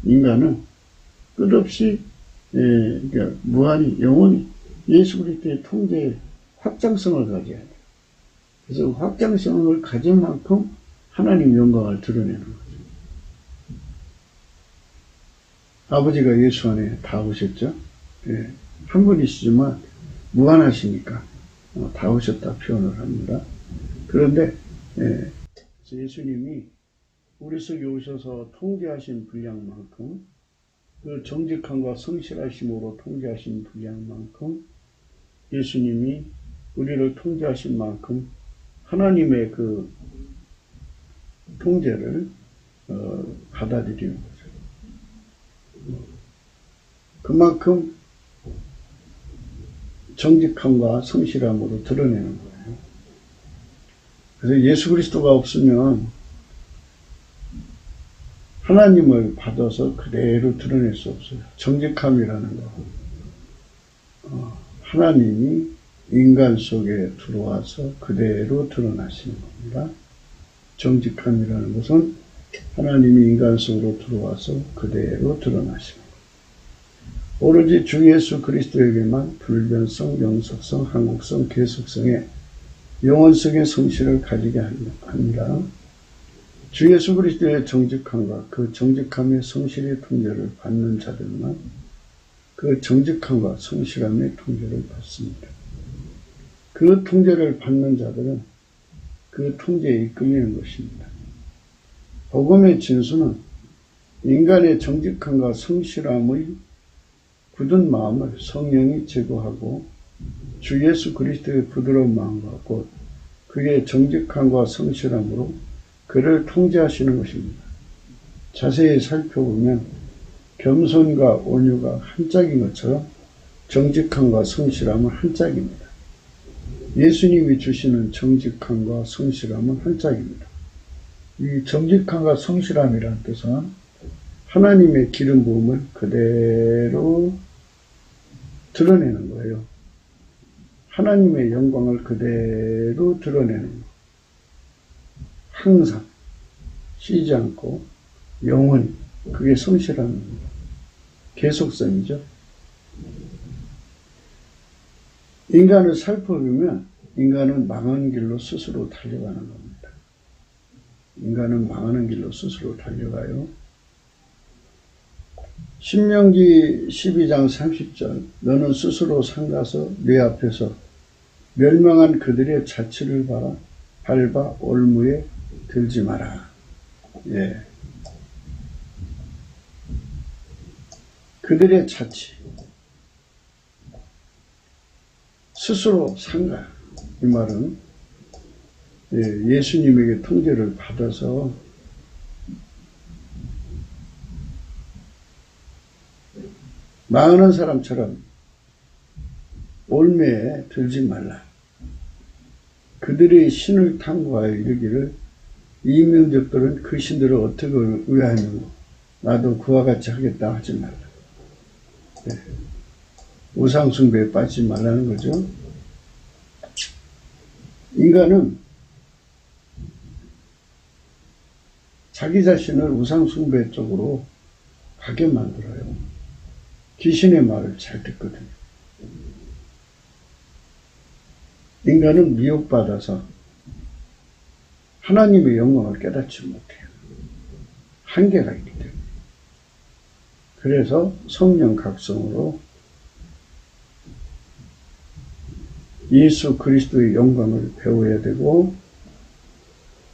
인간은 끝없이 그러니까 무한히 영원히 예수 그리스도의 통제의 확장성을 가져야 돼요. 그래서 확장성을 가진 만큼 하나님 영광을 드러내는 거죠. 아버지가 예수 안에 다 오셨죠. 한 분이시지만 무한하시니까 다 오셨다 표현을 합니다. 그런데 예수님이 우리 속에 오셔서 통제하신 분량만큼 그 정직함과 성실하심으로 통제하신 분량만큼 예수님이 우리를 통제하신 만큼 하나님의 그 통제를 받아들이는 거죠. 그만큼 정직함과 성실함으로 드러내는 거예요. 그래서 예수 그리스도가 없으면 하나님을 받아서 그대로 드러낼 수 없어요. 정직함이라는 거. 하나님이 인간 속에 들어와서 그대로 드러나시는 겁니다. 정직함이라는 것은 하나님이 인간 속으로 들어와서 그대로 드러나시는 겁니다. 오로지 주 예수 그리스도에게만 불변성, 영속성, 한국성, 계속성의 영원성의 성실을 가지게 합니다. 주 예수 그리스도의 정직함과 그 정직함의 성실의 통제를 받는 자들만 그 정직함과 성실함의 통제를 받습니다. 그 통제를 받는 자들은 그 통제에 이끌리는 것입니다. 복음의 진수는 인간의 정직함과 성실함의 굳은 마음을 성령이 제거하고 주 예수 그리스도의 부드러운 마음과 곧 그의 정직함과 성실함으로 그를 통제하시는 것입니다. 자세히 살펴보면 겸손과 온유가 한 짝인 것처럼 정직함과 성실함은 한 짝입니다. 예수님이 주시는 정직함과 성실함은 한 짝입니다. 이 정직함과 성실함이라는 뜻은 하나님의 기름 부음을 그대로 드러내는 거예요. 하나님의 영광을 그대로 드러내는 거. 항상 쉬지 않고 영원히. 그게 성실함 겁니다. 계속성이죠. 인간을 살펴보면 인간은 망하는 길로 스스로 달려가는 겁니다. 인간은 망하는 길로 스스로 달려가요. 신명기 12장 30절 너는 스스로 삼가서 내 앞에서 멸망한 그들의 자취를 밟아 올무에 들지 마라. 예. 그들의 자취 스스로 삼가. 이 말은 예수님에게 통제를 받아서 망하는 사람처럼 올매에 들지 말라. 그들의 신을 탐구하여 이르기를 이 민족들은 그 신들을 어떻게 의하였는고 나도 그와 같이 하겠다 하지 말라. 네. 우상숭배에 빠지지 말라는 거죠. 인간은 자기 자신을 우상숭배 쪽으로 가게 만들어요. 귀신의 말을 잘 듣거든요. 인간은 미혹받아서 하나님의 영광을 깨닫지 못해요. 한계가 있기 때문에. 그래서 성령 각성으로 예수 그리스도의 영광을 배워야 되고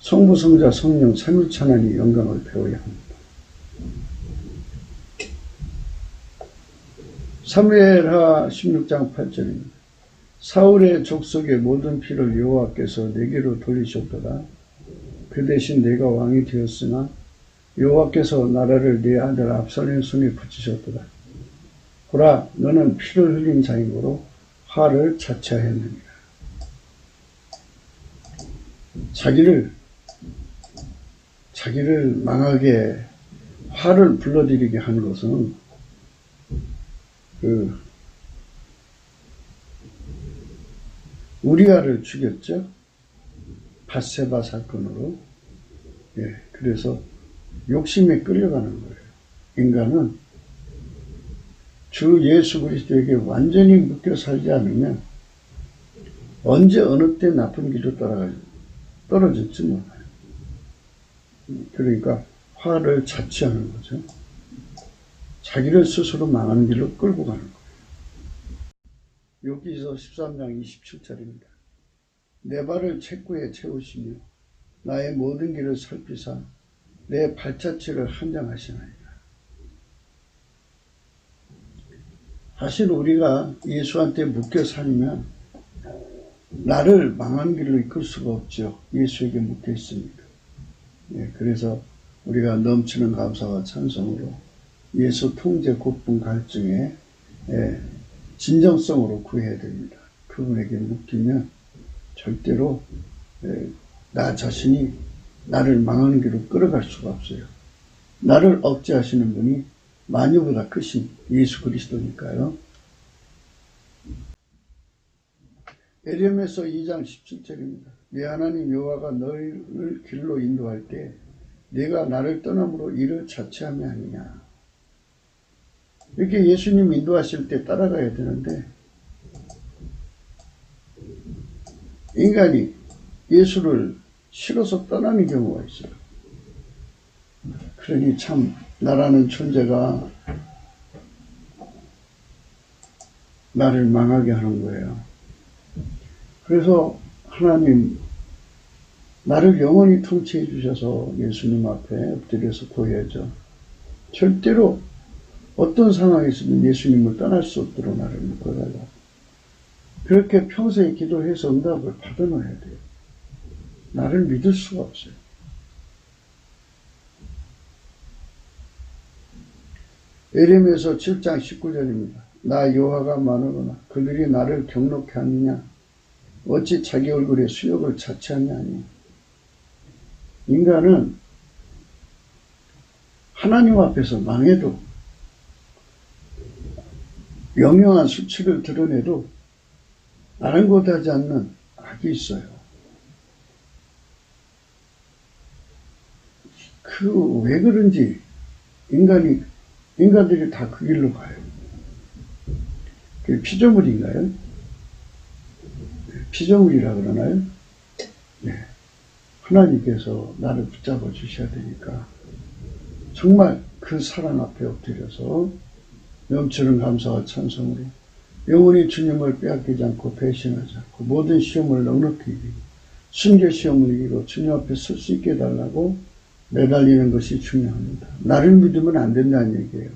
성부, 성자, 성령, 삼위일체 하나님의 영광을 배워야 합니다. 사무엘하 16장 8절입니다. 사울의 족속의 모든 피를 여호와께서 내게로 돌리셨도다. 그 대신 내가 왕이 되었으나 여호와께서 나라를 내 아들 압살롬의 손에 붙이셨도다. 보라, 너는 피를 흘린 자이므로 화를 자처하였느니라. 자기를 망하게 화를 불러들이게 하는 것은 우리아를 죽였죠. 밧세바 사건으로. 예, 그래서 욕심에 끌려가는 거예요. 인간은 주 예수 그리스도에게 완전히 묶여 살지 않으면 언제 어느 때 나쁜 길로 떨어질지 몰라요. 그러니까 화를 자취하는 거죠. 자기를 스스로 망하는 길로 끌고 가는 거예요. 욥기서 13장 27절입니다. 내 발을 책구에 채우시며 나의 모든 길을 살피사 내 발자취를 한정하시나이다. 사실 우리가 예수한테 묶여 살면 나를 망한 길로 이끌 수가 없죠. 예수에게 묶여 있으니까. 예, 그래서 우리가 넘치는 감사와 찬송으로 예수 통제 곧분 갈증에 진정성으로 구해야 됩니다. 그분에게 묶이면 절대로 나 자신이 나를 망하는 길로 끌어갈 수가 없어요. 나를 억제하시는 분이 만유보다 크신 예수 그리스도니까요. 에레미야서 2장 17절입니다. 내 하나님 여호와가 너희를 길로 인도할 때 내가 나를 떠남으로 이를 자체하며 하느냐. 이렇게 예수님 인도하실 때 따라가야 되는데 인간이 예수를 싫어서 떠나는 경우가 있어요. 그러니 참 나라는 존재가 나를 망하게 하는 거예요. 그래서 하나님, 나를 영원히 통치해 주셔서 예수님 앞에 엎드려서 구해야죠. 절대로 어떤 상황에서든 예수님을 떠날 수 없도록 나를 묶어달라. 그렇게 평소에 기도해서 응답을 받아놓아야 돼요. 나를 믿을 수가 없어요. 에레미야서 7장 19절입니다. 나 여호와가 많으구나. 그들이 나를 경록케 하느냐. 어찌 자기 얼굴에 수욕을 자처하냐니. 인간은 하나님 앞에서 망해도 영영한 수치를 드러내도 아랑곳하지 않는 악이 있어요. 왜 그런지 인간들이 다 그 길로 가요. 그게 피조물인가요? 피조물이라 그러나요? 네. 하나님께서 나를 붙잡아 주셔야 되니까 정말 그 사랑 앞에 엎드려서 넘치는 감사와 찬송으로 영원히 주님을 빼앗기지 않고 배신하지 않고 모든 시험을 넉넉히 이기고 순교 시험을 이기고 주님 앞에 설 수 있게 해달라고 매달리는 것이 중요합니다. 나를 믿으면 안 된다는 얘기예요.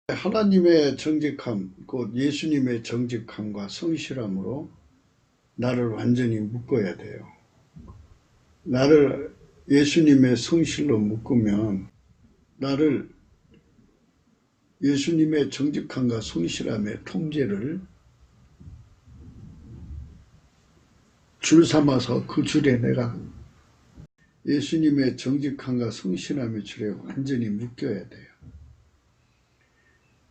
하나님의 정직함, 곧 예수님의 정직함과 성실함으로 나를 완전히 묶어야 돼요. 나를 예수님의 성실로 묶으면 나를 예수님의 정직함과 성실함의 통제를 줄 삼아서 그 줄에 내가 예수님의 정직함과 성실함의 줄에 완전히 묶여야 돼요.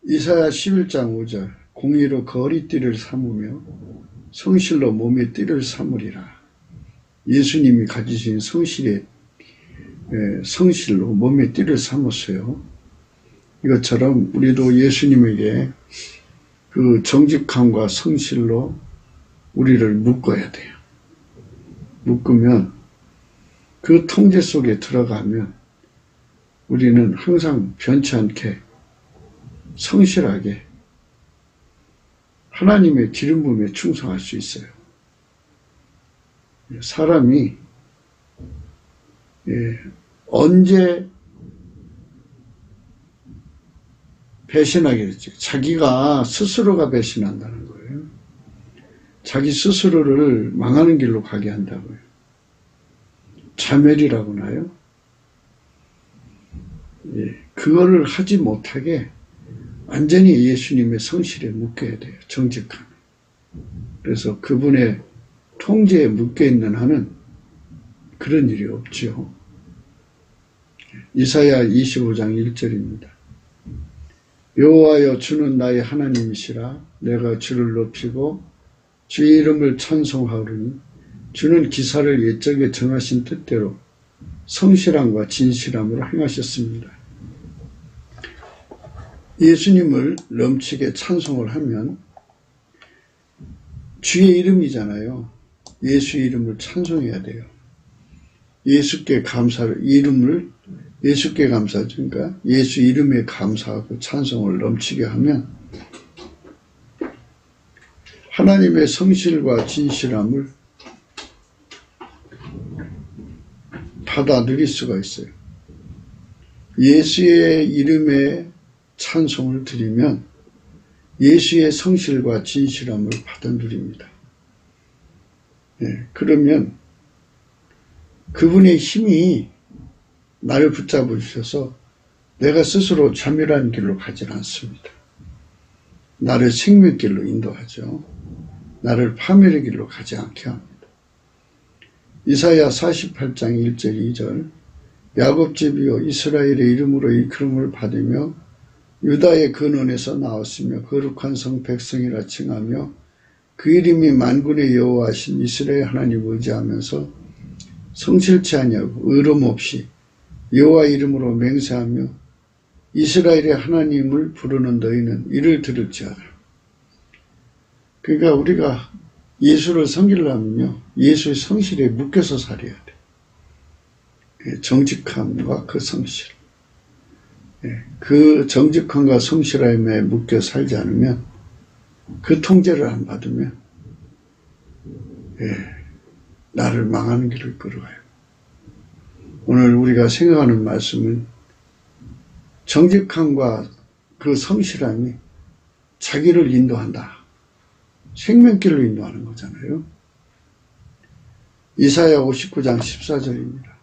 이사야 11장 5절 공의로 거리띠를 삼으며 성실로 몸의 띠를 삼으리라. 예수님이 가지신 성실로 몸의 띠를 삼았어요. 이것처럼 우리도 예수님에게 그 정직함과 성실로 우리를 묶어야 돼요. 묶으면 그 통제 속에 들어가면 우리는 항상 변치 않게 성실하게 하나님의 기름 부음에 충성할 수 있어요. 사람이 언제 배신하게 됐지? 자기가 스스로가 배신한다는 거예요. 자기 스스로를 망하는 길로 가게 한다고요. 자멸이라고 하나요? 그거를 하지 못하게 완전히 예수님의 성실에 묶여야 돼요. 정직함에. 그래서 그분의 통제에 묶여있는 한은 그런 일이 없죠. 이사야 25장 1절입니다. 여호와여 주는 나의 하나님이시라. 내가 주를 높이고 주의 이름을 찬송하오르니 주는 기사를 옛적에 정하신 뜻대로 성실함과 진실함으로 행하셨습니다. 예수님을 넘치게 찬송을 하면 주의 이름이잖아요. 예수의 이름을 찬송해야 돼요. 예수께 감사하죠. 그러니까 예수 이름에 감사하고 찬송을 넘치게 하면 하나님의 성실과 진실함을 받아 누릴 수가 있어요. 예수의 이름에 찬송을 드리면 예수의 성실과 진실함을 받아 누립니다. 그러면 그분의 힘이 나를 붙잡아 주셔서 내가 스스로 자멸한 길로 가지 않습니다. 나를 생명길로 인도하죠. 나를 파멸의 길로 가지 않게 합니다. 이사야 48장 1절 2절 야곱집이여 이스라엘의 이름으로 일컬음을 받으며 유다의 근원에서 나왔으며 거룩한 성 백성이라 칭하며 그 이름이 만군의 여호와신 이스라엘 하나님 의지하면서 성실치 아니하고 의름 없이 여호와 이름으로 맹세하며 이스라엘의 하나님을 부르는 너희는 이를 들을지어다. 그러니까 우리가 예수를 섬기려면요, 예수의 성실에 묶여서 살아야 돼. 정직함과 그 성실. 그 정직함과 성실함에 묶여 살지 않으면, 그 통제를 안 받으면 나를 망하는 길을 걸어가요. 오늘 우리가 생각하는 말씀은 정직함과 그 성실함이 자기를 인도한다. 생명길을 인도하는 거잖아요. 이사야 59장 14절입니다.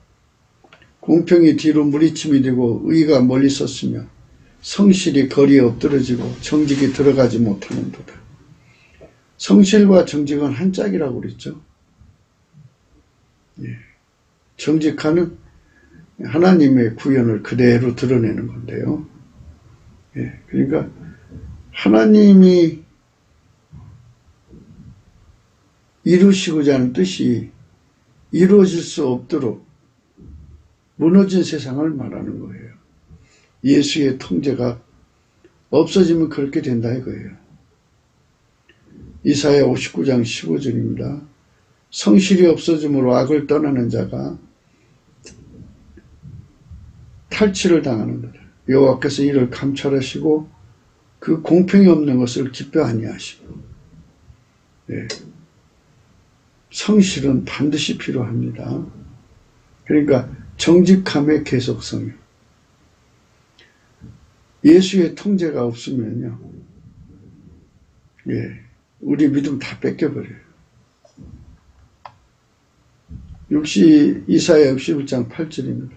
공평이 뒤로 무리침이 되고 의가 멀리 섰으며 성실이 거리에 엎드러지고 정직이 들어가지 못하는도다. 성실과 정직은 한 짝이라고 그랬죠. 정직하는 하나님의 구현을 그대로 드러내는 건데요. 그러니까 하나님이 이루시고자 하는 뜻이 이루어질 수 없도록 무너진 세상을 말하는 거예요. 예수의 통제가 없어지면 그렇게 된다 이거예요. 이사야 59장 15절입니다. 성실이 없어짐으로 악을 떠나는 자가 탈취를 당하는도다. 여호와께서 이를 감찰하시고 그 공평이 없는 것을 기뻐 아니하시고. 성실은 반드시 필요합니다. 그러니까 정직함의 계속성이요. 예수의 통제가 없으면요, 우리 믿음 다 뺏겨버려요. 이사야 61장 8절입니다.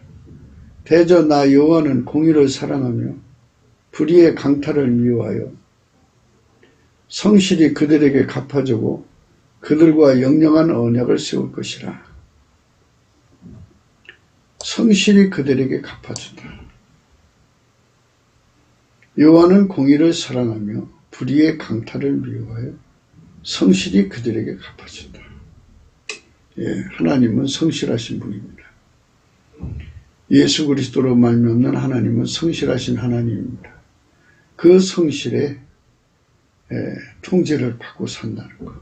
대저 나 여호와는 공의를 사랑하며 불의의 강탈을 미워하여 성실히 그들에게 갚아주고 그들과 영영한 언약을 세울 것이라. 성실히 그들에게 갚아준다. 여호와는 공의를 사랑하며 불의의 강탈을 미워하여 성실히 그들에게 갚아준다. 하나님은 성실하신 분입니다. 예수 그리스도로 말미암는 하나님은 성실하신 하나님입니다. 그 성실에 통제를 받고 산다는 것.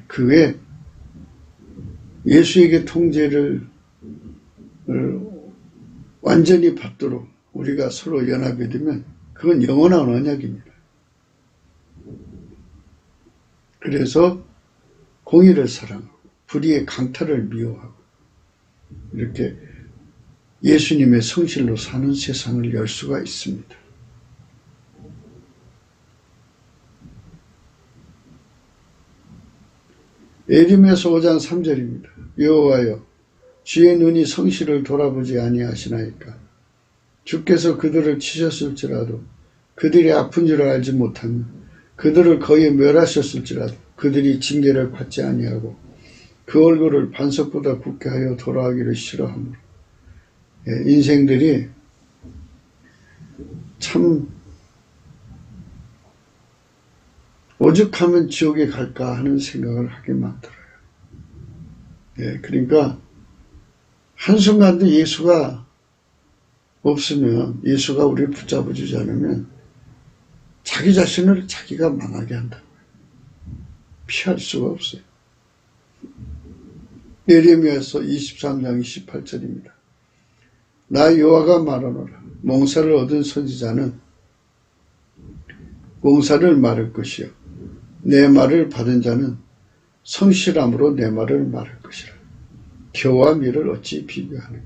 그게 예수에게 통제를 완전히 받도록 우리가 서로 연합이 되면 그건 영원한 언약입니다. 그래서 공의를 사랑하고 불의의 강탈을 미워하고 이렇게 예수님의 성실로 사는 세상을 열 수가 있습니다. 에레미야서 5장 3절입니다. 여호와여 주의 눈이 성실을 돌아보지 아니하시나이까. 주께서 그들을 치셨을지라도 그들이 아픈 줄을 알지 못하며 그들을 거의 멸하셨을지라도 그들이 징계를 받지 아니하고 그 얼굴을 반석보다 굵게 하여 돌아가기를 싫어하므로. 인생들이 참 오죽하면 지옥에 갈까 하는 생각을 하게 만들어요. 그러니까 한순간도 예수가 없으면, 예수가 우리를 붙잡아 주지 않으면 자기 자신을 자기가 망하게 한다고요. 피할 수가 없어요. 예레미야서 23장 28절입니다. 나 여호와가 말하노라. 몽사를 얻은 선지자는 몽사를 말할 것이요 내 말을 받은 자는 성실함으로 내 말을 말할 것이라. 겨와 밀을 어찌 비교하느냐.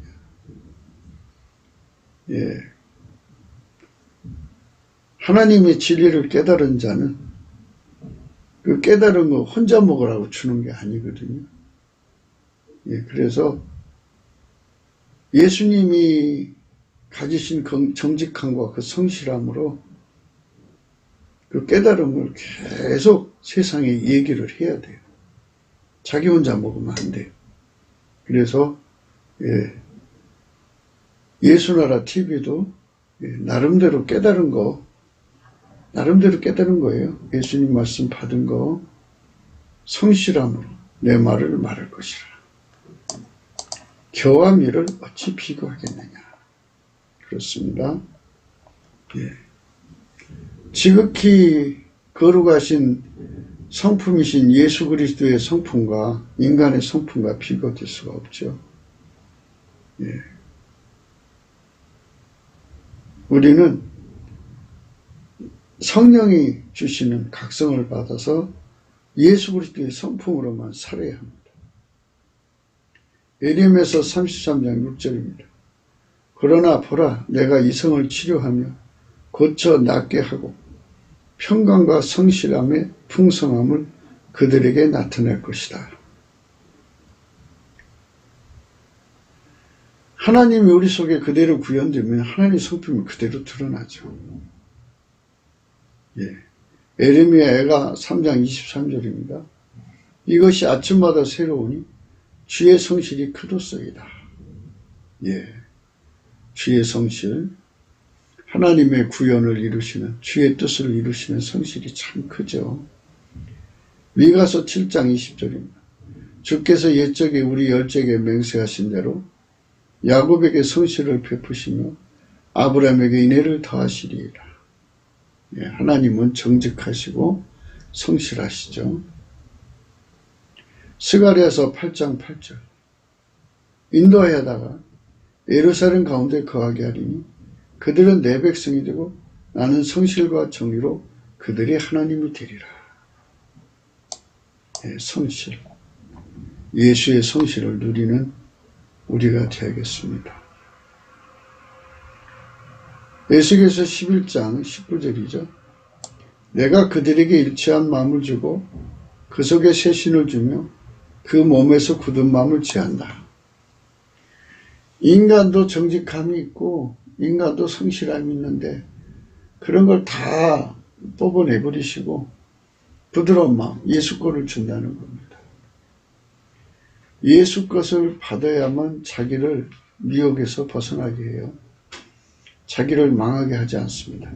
하나님의 진리를 깨달은 자는 그 깨달은 거 혼자 먹으라고 주는 게 아니거든요. 그래서 예수님이 가지신 정직함과 그 성실함으로 그 깨달음을 계속 세상에 얘기를 해야 돼요. 자기 혼자 먹으면 안 돼요. 그래서 예수나라 TV도 나름대로 깨달은 거예요. 예수님 말씀 받은 거 성실함으로 내 말을 말할 것이라. 겨와 밀을 어찌 비교하겠느냐. 그렇습니다. 지극히 거룩하신 성품이신 예수 그리스도의 성품과 인간의 성품과 비교될 수가 없죠. 우리는 성령이 주시는 각성을 받아서 예수 그리스도의 성품으로만 살아야 합니다. 에레미야서 33장 6절입니다. 그러나 보라, 내가 이성을 치료하며 고쳐 낫게 하고 평강과 성실함의 풍성함을 그들에게 나타낼 것이다. 하나님이 우리 속에 그대로 구현되면 하나님의 성품이 그대로 드러나죠. 예. 에레미야가 3장 23절입니다. 이것이 아침마다 새로우니 주의 성실이 크도소이다. 예. 주의 성실, 하나님의 구현을 이루시는, 주의 뜻을 이루시는 성실이 참 크죠. 미가서 7장 20절입니다. 주께서 옛적에 우리 열적에 맹세하신 대로 야곱에게 성실을 베푸시며 아브라함에게 인애를 더하시리이다. 예, 하나님은 정직하시고 성실하시죠. 스가랴서 8장 8절. 인도하여다가 예루살렘 가운데 거하게 하리니 그들은 내 백성이 되고 나는 성실과 정의로 그들의 하나님이 되리라. 예, 성실. 예수의 성실을 누리는 우리가 되야겠습니다. 에스겔서 11장 19절이죠. 내가 그들에게 일치한 마음을 주고 그 속에 새신을 주며 그 몸에서 굳은 마음을 제한다. 인간도 정직함이 있고 인간도 성실함이 있는데 그런 걸 다 뽑아내버리시고 부드러운 마음, 예수 것을 준다는 겁니다. 예수 것을 받아야만 자기를 미혹에서 벗어나게 해요. 자기를 망하게 하지 않습니다.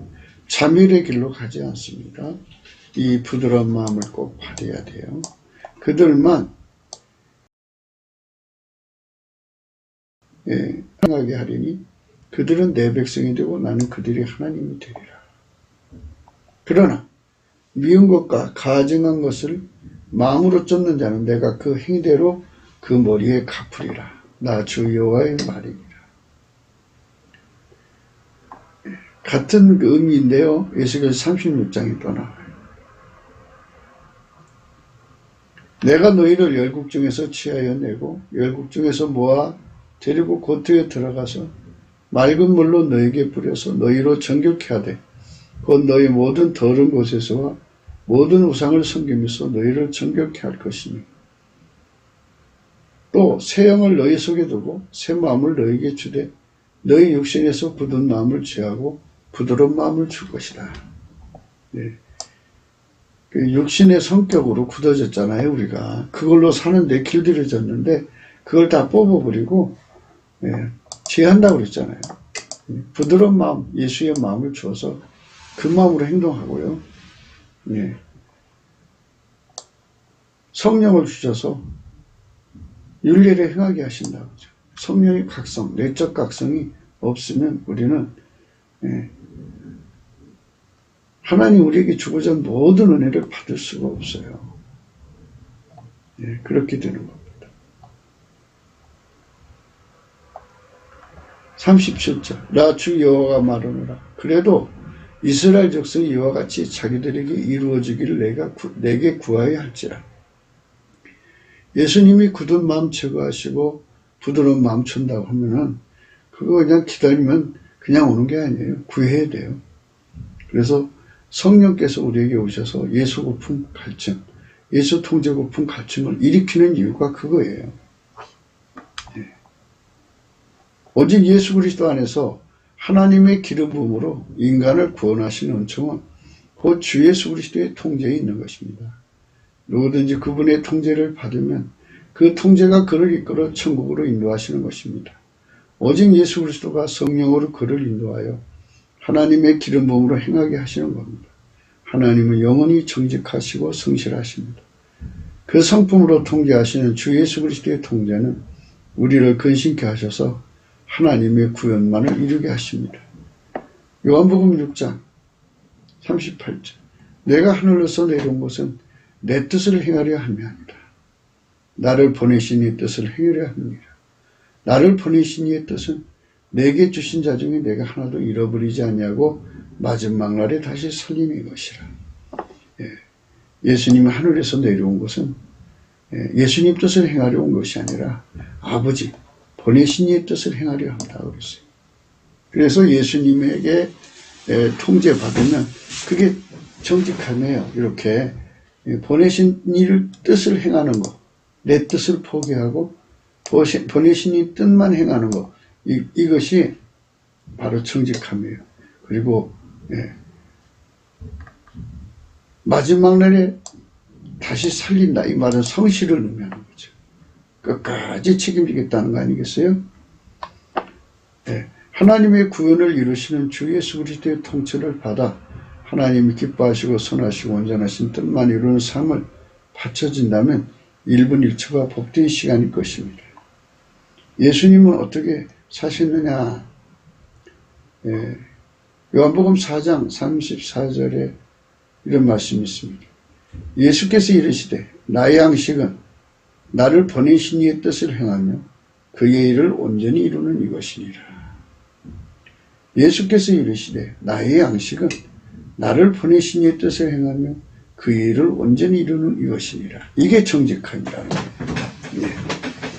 자멸의 길로 가지 않습니다. 이 부드러운 마음을 꼭 받아야 돼요. 그들만 행하게 하리니 그들은 내 백성이 되고 나는 그들이 하나님이 되리라. 그러나 미운 것과 가증한 것을 마음으로 쫓는 자는 내가 그 행위대로 그 머리에 갚으리라. 나 주 여호와의 말이니라. 같은 그 의미인데요. 에스겔 36장에 또 나와요. 내가 너희를 열국 중에서 취하여 내고 열국 중에서 모아 데리고 고토에 들어가서 맑은 물로 너희에게 뿌려서 너희로 정결케 하되 곧 너희 모든 더러운 곳에서와 모든 우상을 섬기면서 너희를 정결케 할 것이니 또 새 영을 너희 속에 두고 새 마음을 너희에게 주되 너희 육신에서 굳은 마음을 취하고 부드러운 마음을 줄 것이다. 네. 그 육신의 성격으로 굳어졌잖아요, 우리가. 그걸로 사는데 길들여졌는데 그걸 다 뽑아버리고 제한다고 그랬잖아요. 부드러운 마음, 예수의 마음을 주어서 그 마음으로 행동하고요. 성령을 주셔서 윤례를 행하게 하신다고 하죠. 성령의 각성, 내적 각성이 없으면 우리는 하나님 우리에게 주고자 한 모든 은혜를 받을 수가 없어요. 그렇게 되는 겁니다. 37절. 나 주 여호와가 말하노라. 그래도 이스라엘 족속이 이와 같이 자기들에게 이루어지기를 내게 구하여야 할지라. 예수님이 굳은 마음 제거하시고 부드러운 마음 준다고 하면은 그거 그냥 기다리면 그냥 오는 게 아니에요. 구해야 돼요. 그래서 성령께서 우리에게 오셔서 예수 고품 갈증, 예수 통제 고품 갈증을 일으키는 이유가 그거예요. 오직 예수 그리스도 안에서 하나님의 기름 부음으로 인간을 구원하시는 은총은 곧 주 예수 그리스도의 통제에 있는 것입니다. 누구든지 그분의 통제를 받으면 그 통제가 그를 이끌어 천국으로 인도하시는 것입니다. 오직 예수 그리스도가 성령으로 그를 인도하여 하나님의 기름 부음으로 행하게 하시는 겁니다. 하나님은 영원히 정직하시고 성실하십니다. 그 성품으로 통제하시는 주 예수 그리스도의 통제는 우리를 근신케 하셔서 하나님의 구원만을 이루게 하십니다. 요한복음 6장 38절. 내가 하늘로서 내려온 것은 내 뜻을 행하려 함이 아니라 나를 보내신 이의 뜻을 행하려 함이라. 나를 보내신 이의 뜻은 내게 주신 자 중에 내가 하나도 잃어버리지 않냐고 마지막 날에 다시 살리는 것이라. 예수님이 하늘에서 내려온 것은 예수님 뜻을 행하려 온 것이 아니라 아버지 보내신 이의 뜻을 행하려 한다 그랬어요. 그래서 예수님에게 통제받으면 그게 정직하네요. 이렇게 보내신 이의 뜻을 행하는 것, 내 뜻을 포기하고 보내신 이 뜻만 행하는 것, 이것이 바로 정직함이에요. 그리고 마지막 날에 다시 살린다. 이 말은 성실을 의미하는 거죠. 끝까지 책임지겠다는 거 아니겠어요? 하나님의 구원을 이루시는 주 예수 그리스도의 통치를 받아 하나님이 기뻐하시고 선하시고 온전하신 뜻만 이루는 삶을 바쳐진다면 1분 1초가 복된 시간일 것입니다. 예수님은 어떻게 사셨느냐? 요한복음 4장 34절에 이런 말씀이 있습니다. 예수께서 이르시되 나의 양식은 나를 보내신 이의 뜻을 행하며 그의 일을 온전히 이루는 이것이니라. 예수께서 이르시되 나의 양식은 나를 보내신 이의 뜻을 행하며 그의 일을 온전히 이루는 이것이니라. 이게 정직함이라는 거예요.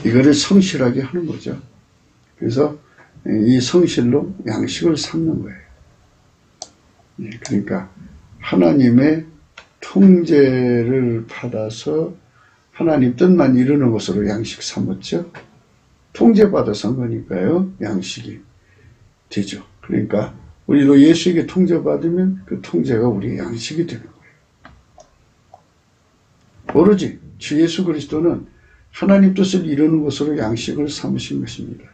이거를 성실하게 하는 거죠. 그래서 이 성실로 양식을 삼는 거예요. 그러니까 하나님의 통제를 받아서 하나님 뜻만 이루는 것으로 양식 삼았죠. 통제받아서 한 거니까요. 양식이 되죠. 그러니까 우리도 예수에게 통제받으면 그 통제가 우리의 양식이 되는 거예요. 오로지 주 예수 그리스도는 하나님 뜻을 이루는 것으로 양식을 삼으신 것입니다.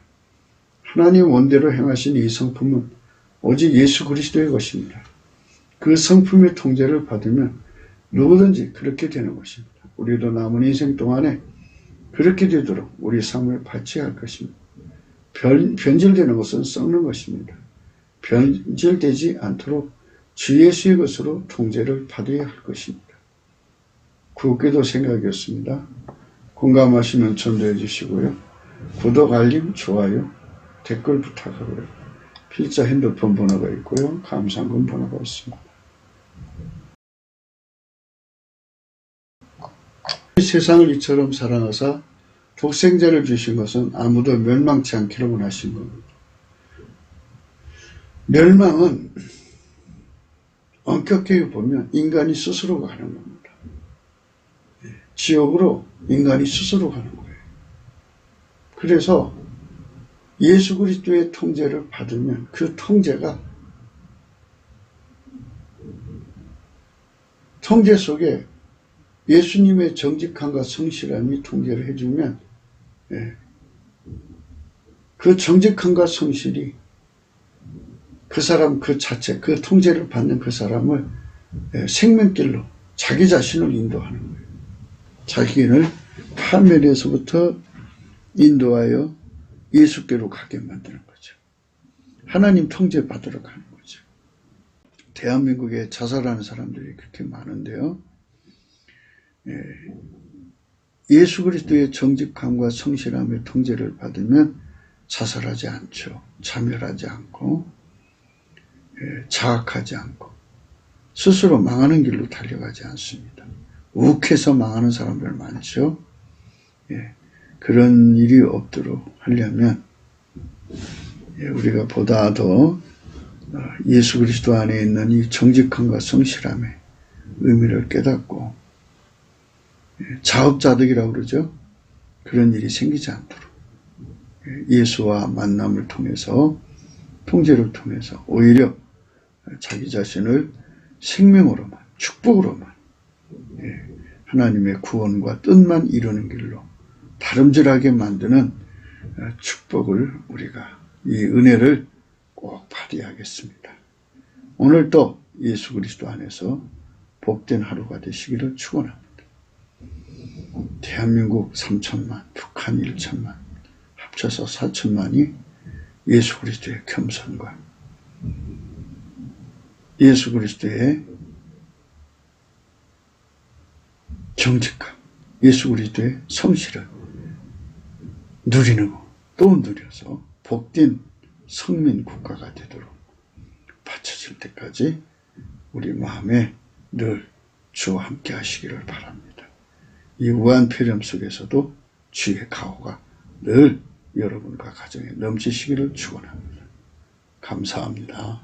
하나님 원대로 행하신 이 성품은 오직 예수 그리스도의 것입니다. 그 성품의 통제를 받으면 누구든지 그렇게 되는 것입니다. 우리도 남은 인생 동안에 그렇게 되도록 우리 삶을 바쳐야 할 것입니다. 변질되는 것은 썩는 것입니다. 변질되지 않도록 주 예수의 것으로 통제를 받아야 할 것입니다. 구독기도 생각이었습니다. 공감하시면 전도해 주시고요. 구독, 알림, 좋아요, 댓글 부탁하고요. 필자 핸드폰 번호가 있고요. 감사금 번호가 있습니다. 세상을 이처럼 사랑하사 독생자를 주신 것은 아무도 멸망치 않기를 원하신 겁니다. 멸망은 엄격하게 보면 인간이 스스로 가는 겁니다. 지옥으로 인간이 스스로 가는 거예요. 그래서 예수 그리스도의 통제를 받으면 그 통제가 통제 속에 예수님의 정직함과 성실함이 통제를 해주면 그 정직함과 성실이 그 사람 그 자체, 그 통제를 받는 그 사람을 생명길로 자기 자신을 인도하는 거예요. 자기를 파멸에서부터 인도하여 예수께로 가게 만드는 거죠. 하나님 통제 받으러 가는 거죠. 대한민국에 자살하는 사람들이 그렇게 많은데요. 예수 그리스도의 정직함과 성실함의 통제를 받으면 자살하지 않죠. 자멸하지 않고 자학하지 않고 스스로 망하는 길로 달려가지 않습니다. 욱해서 망하는 사람들 많죠. 그런 일이 없도록 하려면 우리가 보다 더 예수 그리스도 안에 있는 이 정직함과 성실함의 의미를 깨닫고 자업자득이라고 그러죠. 그런 일이 생기지 않도록 예수와 만남을 통해서 통제를 통해서 오히려 자기 자신을 생명으로만 축복으로만 하나님의 구원과 뜻만 이루는 길로 다름질하게 만드는 축복을 우리가 이 은혜를 꼭 받아야겠습니다. 오늘도 예수 그리스도 안에서 복된 하루가 되시기를 축원합니다. 대한민국 3천만, 북한 1천만, 합쳐서 4천만이 예수 그리스도의 겸손과 예수 그리스도의 정직함, 예수 그리스도의 성실을 누리는 또 누려서 복된 성민 국가가 되도록 받쳐질 때까지 우리 마음에 늘 주와 함께 하시기를 바랍니다. 이 우한 폐렴 속에서도 주의 가호가 늘 여러분과 가정에 넘치시기를 축원합니다. 감사합니다.